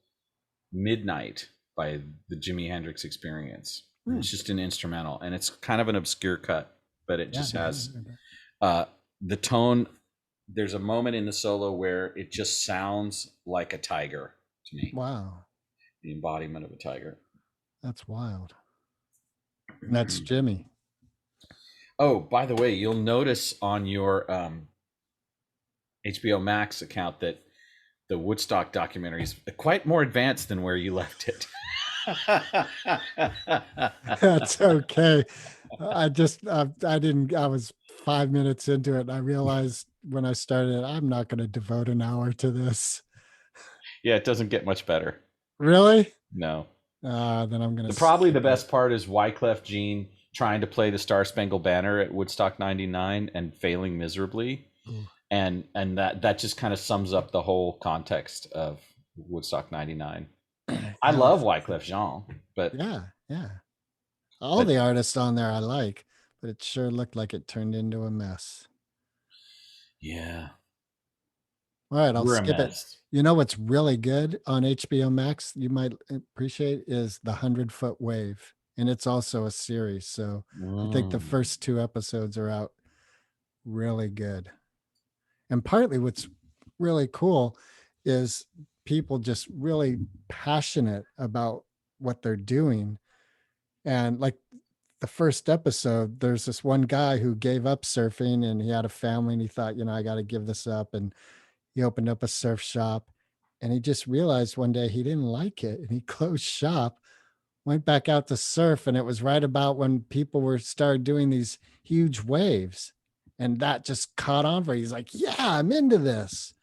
Speaker 2: Midnight by the Jimi Hendrix Experience. It's just an instrumental and it's kind of an obscure cut, but it just has the tone. There's a moment in the solo where it just sounds like a tiger to me.
Speaker 1: Wow.
Speaker 2: The embodiment of a tiger.
Speaker 1: That's wild. And that's Jimmy.
Speaker 2: Oh, by the way, you'll notice on your HBO Max account that the Woodstock documentary is quite more advanced than where you left it.
Speaker 1: That's okay. I was 5 minutes into it. And I realized when I started, I'm not going to devote an hour to this.
Speaker 2: Yeah, it doesn't get much better.
Speaker 1: Really?
Speaker 2: No.
Speaker 1: Then I'm going to.
Speaker 2: Probably the best part is Wyclef Jean trying to play the Star Spangled Banner at Woodstock '99 and failing miserably. Ooh. And that just kind of sums up the whole context of Woodstock '99. I love Wyclef Jean, but
Speaker 1: yeah. All the artists on there I like, but it sure looked like it turned into a mess.
Speaker 2: Yeah.
Speaker 1: All right, I'll skip it. You know what's really good on HBO Max you might appreciate is The 100-Foot Wave. And it's also a series. So I think the first 2 episodes are out really good. And partly what's really cool is people just really passionate about what they're doing. And like the first episode, there's this one guy who gave up surfing and he had a family and he thought, I got to give this up. And he opened up a surf shop and he just realized one day he didn't like it and he closed shop. went back out to surf, and it was right about when people were started doing these huge waves, and that just caught on for. He's like, "Yeah, I'm into this."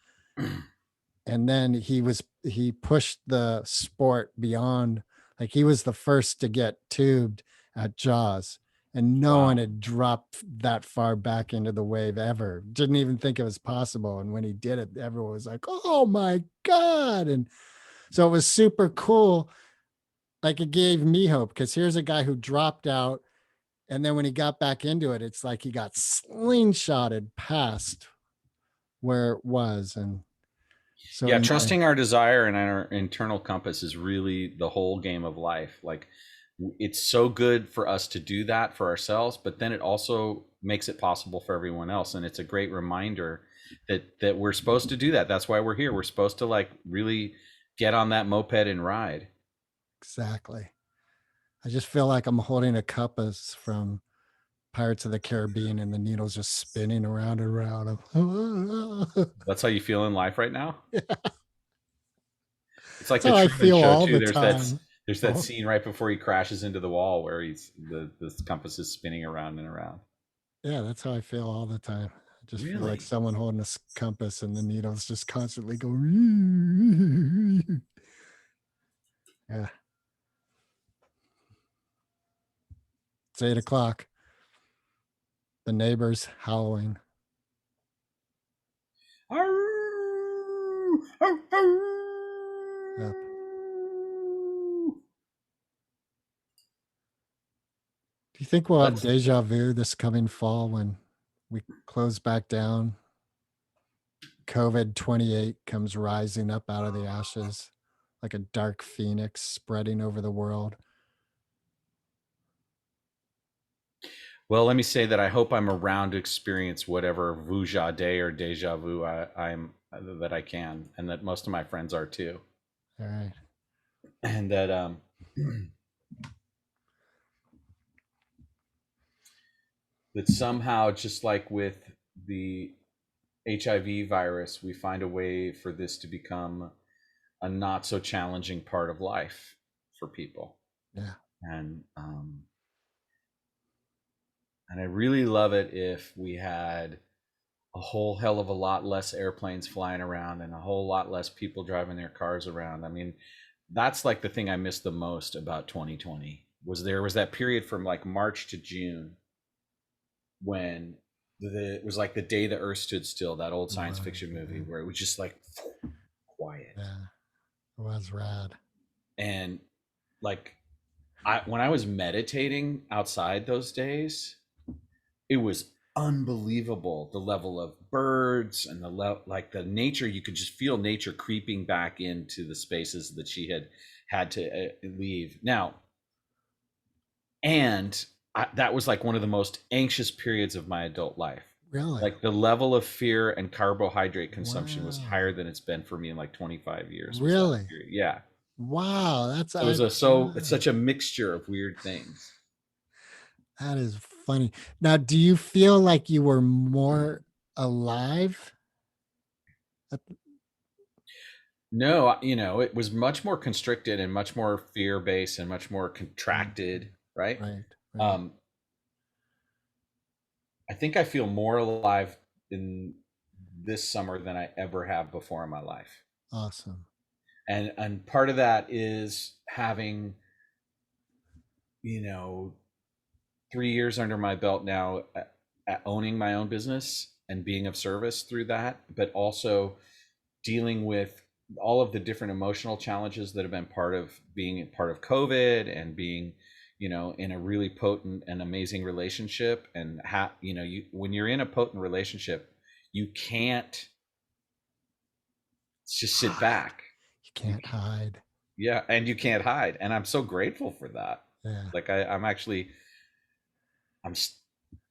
Speaker 1: And then he pushed the sport beyond. Like, he was the first to get tubed at Jaws, and no one
Speaker 2: Wow.
Speaker 1: had dropped that far back into the wave ever. Didn't even think it was possible. And when he did it, everyone was like, "Oh my God!" And so it was super cool. Like, it gave me hope, because here's a guy who dropped out, and then when he got back into it, it's like he got slingshotted past where it was. And so
Speaker 2: Yeah,
Speaker 1: in my
Speaker 2: trusting our desire and our internal compass is really the whole game of life. Like, it's so good for us to do that for ourselves, but then it also makes it possible for everyone else. And it's a great reminder that we're supposed to do that. That's why we're here. We're supposed to like really get on that moped and ride.
Speaker 1: Exactly. I just feel like I'm holding a compass from Pirates of the Caribbean, and the needle's just spinning around and around.
Speaker 2: That's how you feel in life right now.
Speaker 1: That's
Speaker 2: It's like the
Speaker 1: how I
Speaker 2: Truman
Speaker 1: feel
Speaker 2: Show
Speaker 1: all
Speaker 2: too.
Speaker 1: the
Speaker 2: There's
Speaker 1: time.
Speaker 2: that
Speaker 1: Oh,
Speaker 2: scene right before he crashes into the wall where the compass is spinning around and around.
Speaker 1: yeah, that's how I feel all the time. I just feel like
Speaker 2: Really?
Speaker 1: someone holding a compass, and the needles just constantly go. Yeah, it's 8 o'clock. The neighbors howling. Yep. Do you think we'll have
Speaker 2: Let's.
Speaker 1: deja vu this coming fall when we close back down? COVID 28 comes rising up out of the ashes like a dark phoenix spreading over the world.
Speaker 2: Well, let me say that I hope I'm around to experience whatever vuja day or deja vu I'm that I can, and that most of my friends are too,
Speaker 1: All right.
Speaker 2: and that that somehow, just like with the HIV virus, we find a way for this to become a not so challenging part of life for people.
Speaker 1: Yeah.
Speaker 2: And I really love it if we had a whole hell of a lot less airplanes flying around and a whole lot less people driving their cars around. I mean, that's like the thing I miss the most about 2020. Was there was that period from like March to June when it was like the day the earth stood still, that old
Speaker 1: It
Speaker 2: science
Speaker 1: was.
Speaker 2: fiction movie
Speaker 1: Yeah.
Speaker 2: where it was just like quiet.
Speaker 1: Yeah. It was rad.
Speaker 2: And like, when I was meditating outside those days, it was unbelievable, the level of birds and like the nature. You could just feel nature creeping back into the spaces that she had to leave now. And that was like one of the most anxious periods of my adult life.
Speaker 1: Really?
Speaker 2: Like, the level of fear and carbohydrate consumption was
Speaker 1: Wow.
Speaker 2: higher than it's been for me in like 25 years, was that
Speaker 1: Really?
Speaker 2: period. Yeah.
Speaker 1: Wow. That's
Speaker 2: So it was
Speaker 1: I
Speaker 2: it's
Speaker 1: wow.
Speaker 2: such a mixture of weird things.
Speaker 1: That is funny. Now, do you feel like you were more alive? At
Speaker 2: No, it was much more constricted and much more fear based and much more
Speaker 1: Mm,
Speaker 2: contracted, right?
Speaker 1: right. Right.
Speaker 2: Um, I think I feel more alive in this summer than I ever have before in my life.
Speaker 1: Awesome.
Speaker 2: And part of that is having, you know, 3 years under my belt now at owning my own business and being of service through that, but also dealing with all of the different emotional challenges that have been part of being part of COVID and being, in a really potent and amazing relationship. And when you're in a potent relationship, you can't just sit
Speaker 1: Hide.
Speaker 2: back.
Speaker 1: You
Speaker 2: You
Speaker 1: can't
Speaker 2: can,
Speaker 1: hide.
Speaker 2: yeah, and you can't hide. And I'm so grateful for that.
Speaker 1: Yeah.
Speaker 2: Like, I'm actually, I'm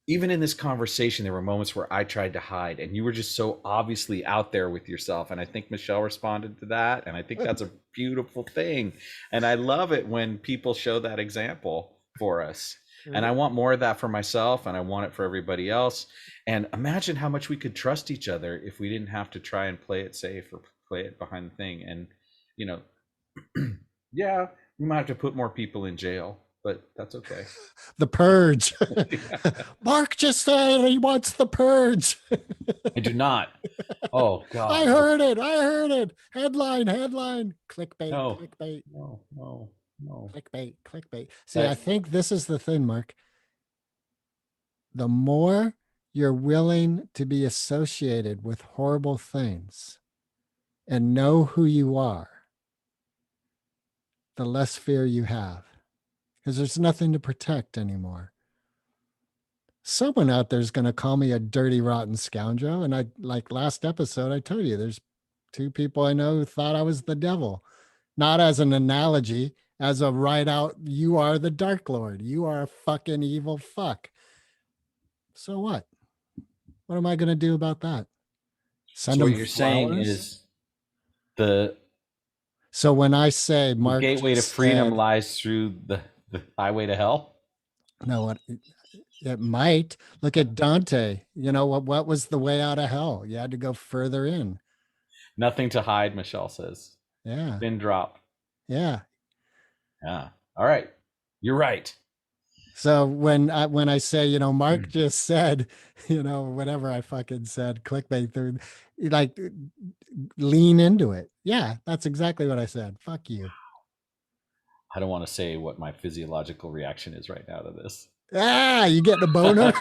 Speaker 2: even in this conversation, there were moments where I tried to hide, and you were just so obviously out there with yourself. And I think Michelle responded to that. And I think that's a beautiful thing. And I love it when people show that example for us. And I want more of that for myself, and I want it for everybody else. And imagine how much we could trust each other if we didn't have to try and play it safe or play it behind the thing. And, you know, yeah, We might have to put more people in jail, but that's okay.
Speaker 1: The Purge.
Speaker 2: Yeah.
Speaker 1: Mark just said he wants the Purge.
Speaker 2: I do not. Oh
Speaker 1: I
Speaker 2: God.
Speaker 1: heard it. I heard it. Headline, headline. Clickbait,
Speaker 2: No.
Speaker 1: clickbait,
Speaker 2: No. No. No.
Speaker 1: clickbait, clickbait. See, I
Speaker 2: That
Speaker 1: think this is the thing, Mark. The more you're willing to be associated with horrible things and know who you are, the less fear you have because there's nothing to protect anymore. Someone out there is going to call me a dirty, rotten scoundrel. And I, like last episode, I told you there's two people I know who thought I was the devil, not as an analogy, as a right out, you are the Dark Lord. You are a fucking evil fuck. So what? What am I going to do about that? Send
Speaker 2: so what
Speaker 1: them
Speaker 2: you're saying
Speaker 1: flowers?
Speaker 2: is the
Speaker 1: So when I say
Speaker 2: the
Speaker 1: Mark
Speaker 2: gateway to
Speaker 1: just
Speaker 2: freedom
Speaker 1: said,
Speaker 2: lies through the highway to hell.
Speaker 1: no, what it might look at Dante. You know what was the way out of hell? You had to go further in.
Speaker 2: Nothing to hide, Michelle says.
Speaker 1: Yeah.
Speaker 2: Pin drop.
Speaker 1: Yeah.
Speaker 2: Yeah. All right. You're right.
Speaker 1: So when I say, Mark just said, whatever I fucking said, clickbait through, like lean into it. Yeah, that's exactly what I said. Fuck you.
Speaker 2: I don't want to say what my physiological reaction is right now to this.
Speaker 1: Ah, you getting a boner?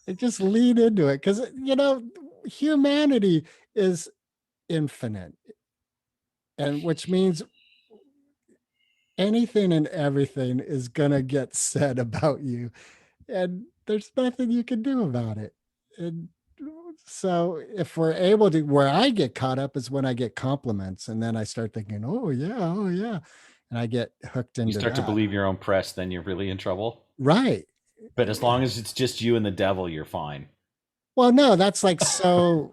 Speaker 1: Like just lean into it because humanity is infinite, and which means anything and everything is gonna get said about you, and there's nothing you can do about it. And so if we're able to, where I get caught up is when I get compliments, and then I start thinking, oh yeah, and I get hooked
Speaker 2: You
Speaker 1: into
Speaker 2: start to
Speaker 1: that.
Speaker 2: believe your own press, then you're really in trouble.
Speaker 1: Right.
Speaker 2: But as long as it's just you and the devil, you're fine.
Speaker 1: Well, no, that's like so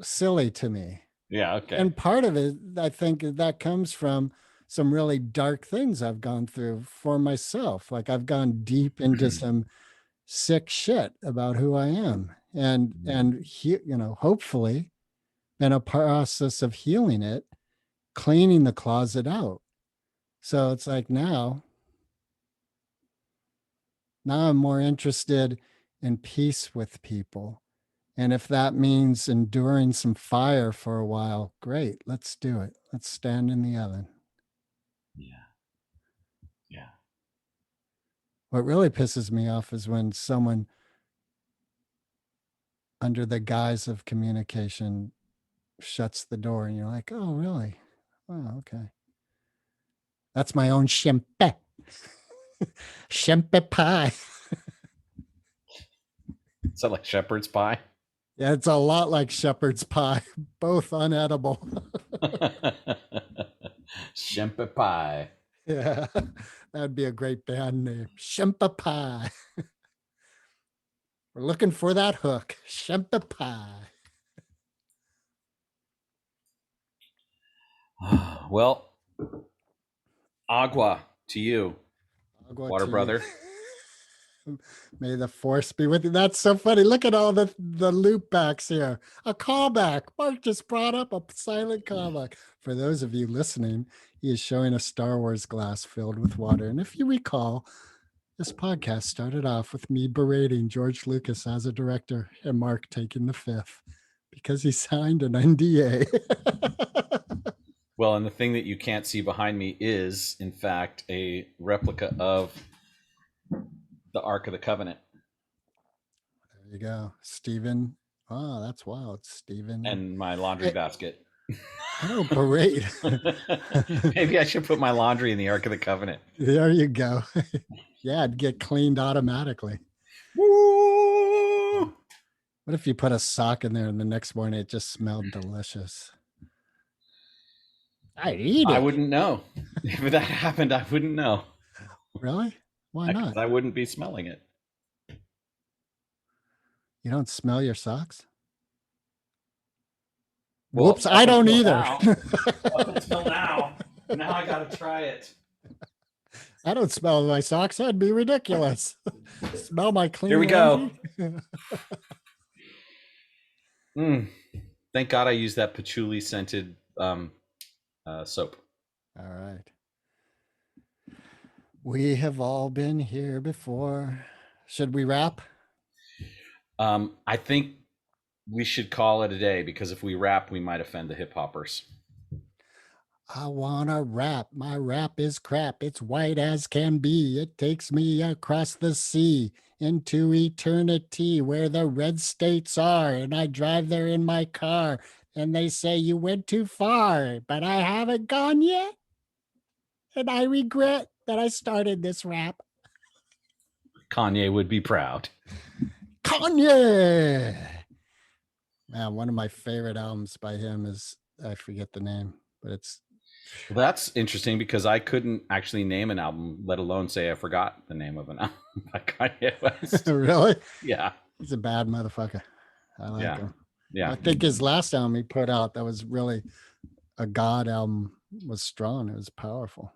Speaker 1: silly to me.
Speaker 2: Yeah. Okay.
Speaker 1: And part of it, I think that comes from some really dark things I've gone through for myself. Like I've gone deep into some sick shit about who I am, and hopefully in a process of healing it, cleaning the closet out. So it's like now I'm more interested in peace with people. And if that means enduring some fire for a while, great, let's do it. Let's stand in the oven.
Speaker 2: Yeah. Yeah.
Speaker 1: What really pisses me off is when someone, under the guise of communication, shuts the door and you're like, oh, really? Oh, okay. That's my own shempe. Shempe pie.
Speaker 2: Is that like shepherd's pie?
Speaker 1: Yeah, it's a lot like shepherd's pie, both unedible.
Speaker 2: Shempe pie.
Speaker 1: Yeah, that'd be a great band name. Shempe pie. We're looking for that hook. Shempe pie.
Speaker 2: Well, agua to you,
Speaker 1: I'll go
Speaker 2: water
Speaker 1: to you.
Speaker 2: brother.
Speaker 1: May the force be with you. That's so funny. Look at all the loop backs here. A callback. Mark just brought up a silent callback. For those of you listening, he is showing a Star Wars glass filled with water. And if you recall, this podcast started off with me berating George Lucas as a director and Mark taking the fifth because he signed an NDA.
Speaker 2: Well, and the thing that you can't see behind me is, in fact, a replica of the Ark of the Covenant.
Speaker 1: There you go. Stephen. Oh, that's wild. Stephen.
Speaker 2: And my laundry basket.
Speaker 1: I don't berate.
Speaker 2: Maybe I should put my laundry in the Ark of the Covenant.
Speaker 1: There you go. Yeah, it'd get cleaned automatically.
Speaker 2: Woo!
Speaker 1: What if you put a sock in there and the next morning it just smelled delicious? I'd eat it.
Speaker 2: I wouldn't know. If that happened, I wouldn't know.
Speaker 1: Really? Why not?
Speaker 2: I wouldn't be smelling it.
Speaker 1: You don't smell your socks?
Speaker 2: Well,
Speaker 1: Whoops, I don't either.
Speaker 2: Up until now. Now I gotta try it.
Speaker 1: I don't smell my socks. That'd be ridiculous. Smell my clean.
Speaker 2: Here we go. Mm. Thank God I used that patchouli scented soap.
Speaker 1: All right. We have all been here before. Should we wrap?
Speaker 2: I think we should call it a day because if we rap, we might offend the hip hoppers.
Speaker 1: I wanna rap. My rap is crap. It's white as can be. It takes me across the sea into eternity where the red states are. And I drive there in my car. And they say you went too far, but I haven't gone yet. And I regret that I started this rap.
Speaker 2: Kanye would be proud.
Speaker 1: Kanye! Man, one of my favorite albums by him is, I forget the name, but it's.
Speaker 2: Well, that's interesting because I couldn't actually name an album, let alone say I forgot the name of an album by Kanye West.
Speaker 1: Really?
Speaker 2: Yeah.
Speaker 1: He's a bad motherfucker. I like
Speaker 2: Yeah.
Speaker 1: him.
Speaker 2: Yeah.
Speaker 1: I think his last album he put out that was really a God album was strong. It was powerful.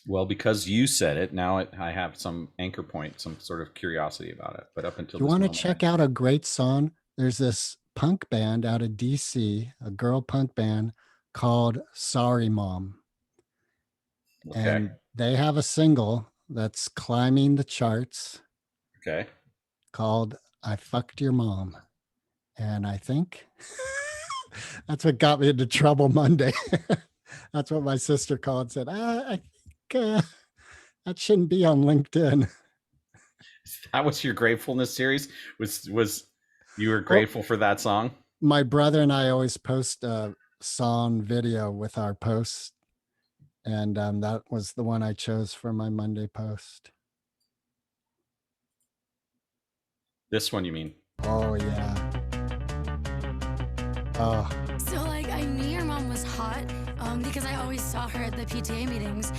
Speaker 2: Well, because you said it, now I have some anchor point, some sort of curiosity about it. But up until
Speaker 1: You
Speaker 2: this
Speaker 1: want to
Speaker 2: moment,
Speaker 1: check out a great song? There's this punk band out of DC, a girl punk band called Sorry Mom.
Speaker 2: okay.
Speaker 1: And they have a single that's climbing the charts
Speaker 2: Okay.
Speaker 1: called I Fucked Your Mom. And I think that's what got me into trouble Monday. That's what my sister called and said, I think that shouldn't be on LinkedIn.
Speaker 2: That was your gratefulness series? Was you were
Speaker 1: Well,
Speaker 2: grateful for that song?
Speaker 1: my brother and I always post a song video with our posts. And that was the one I chose for my Monday post.
Speaker 2: This one, you mean?
Speaker 1: Oh, yeah. Oh,
Speaker 3: So, like, I knew your mom was hot because I always saw her at the PTA meetings.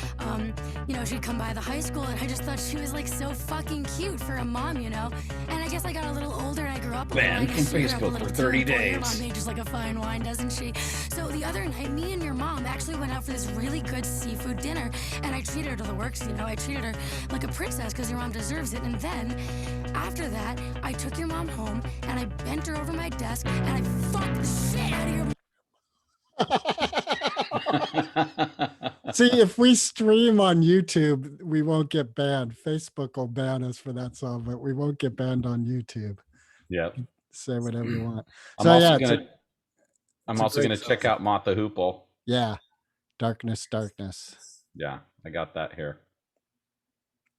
Speaker 3: She'd come by the high school, and I just thought she was, like, so fucking cute for a mom, And I guess I got a little older, and I grew up a little.
Speaker 2: Banned
Speaker 3: I
Speaker 2: from
Speaker 3: guess she grew up a
Speaker 2: Facebook
Speaker 3: little
Speaker 2: for
Speaker 3: too.
Speaker 2: 30
Speaker 3: Boy, Your
Speaker 2: days.
Speaker 3: mom ages like a fine wine, doesn't she? So the other night, me and your mom actually went out for this really good seafood dinner, and I treated her to the works, I treated her like a princess because your mom deserves it. And then, after that, I took your mom home, and I bent her over my desk, and I fucked the shit out of your
Speaker 1: see, if we stream on YouTube, we won't get banned. Facebook will ban us for that song, but we won't get banned on YouTube.
Speaker 2: Yep.
Speaker 1: Say whatever you want.
Speaker 2: I'm
Speaker 1: So
Speaker 2: also
Speaker 1: yeah,
Speaker 2: gonna I'm
Speaker 1: it's a
Speaker 2: also
Speaker 1: great
Speaker 2: gonna check
Speaker 1: song.
Speaker 2: out Mata Hoople.
Speaker 1: Yeah, Darkness, Darkness.
Speaker 2: Yeah, I got that here.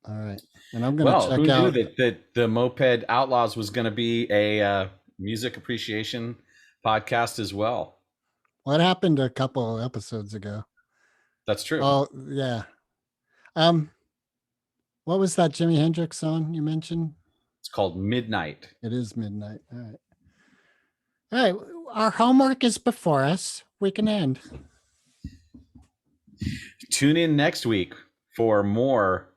Speaker 1: All right, and I'm gonna
Speaker 2: Well,
Speaker 1: check
Speaker 2: who knew
Speaker 1: out.
Speaker 2: that the Moped Outlaws was going to be a music appreciation podcast as well?
Speaker 1: What happened a couple episodes ago?
Speaker 2: That's true.
Speaker 1: Oh yeah. What was that Jimi Hendrix song you mentioned?
Speaker 2: It's called Midnight.
Speaker 1: It is Midnight. All right. All right. Our homework is before us. We can end.
Speaker 2: Tune in next week for more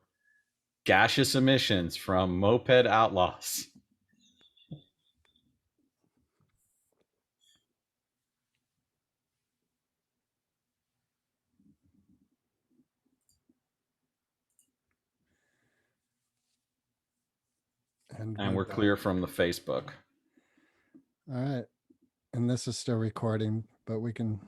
Speaker 2: gaseous emissions from Moped Outlaws. And we're clear from the Facebook.
Speaker 1: All right. And this is still recording, but we can.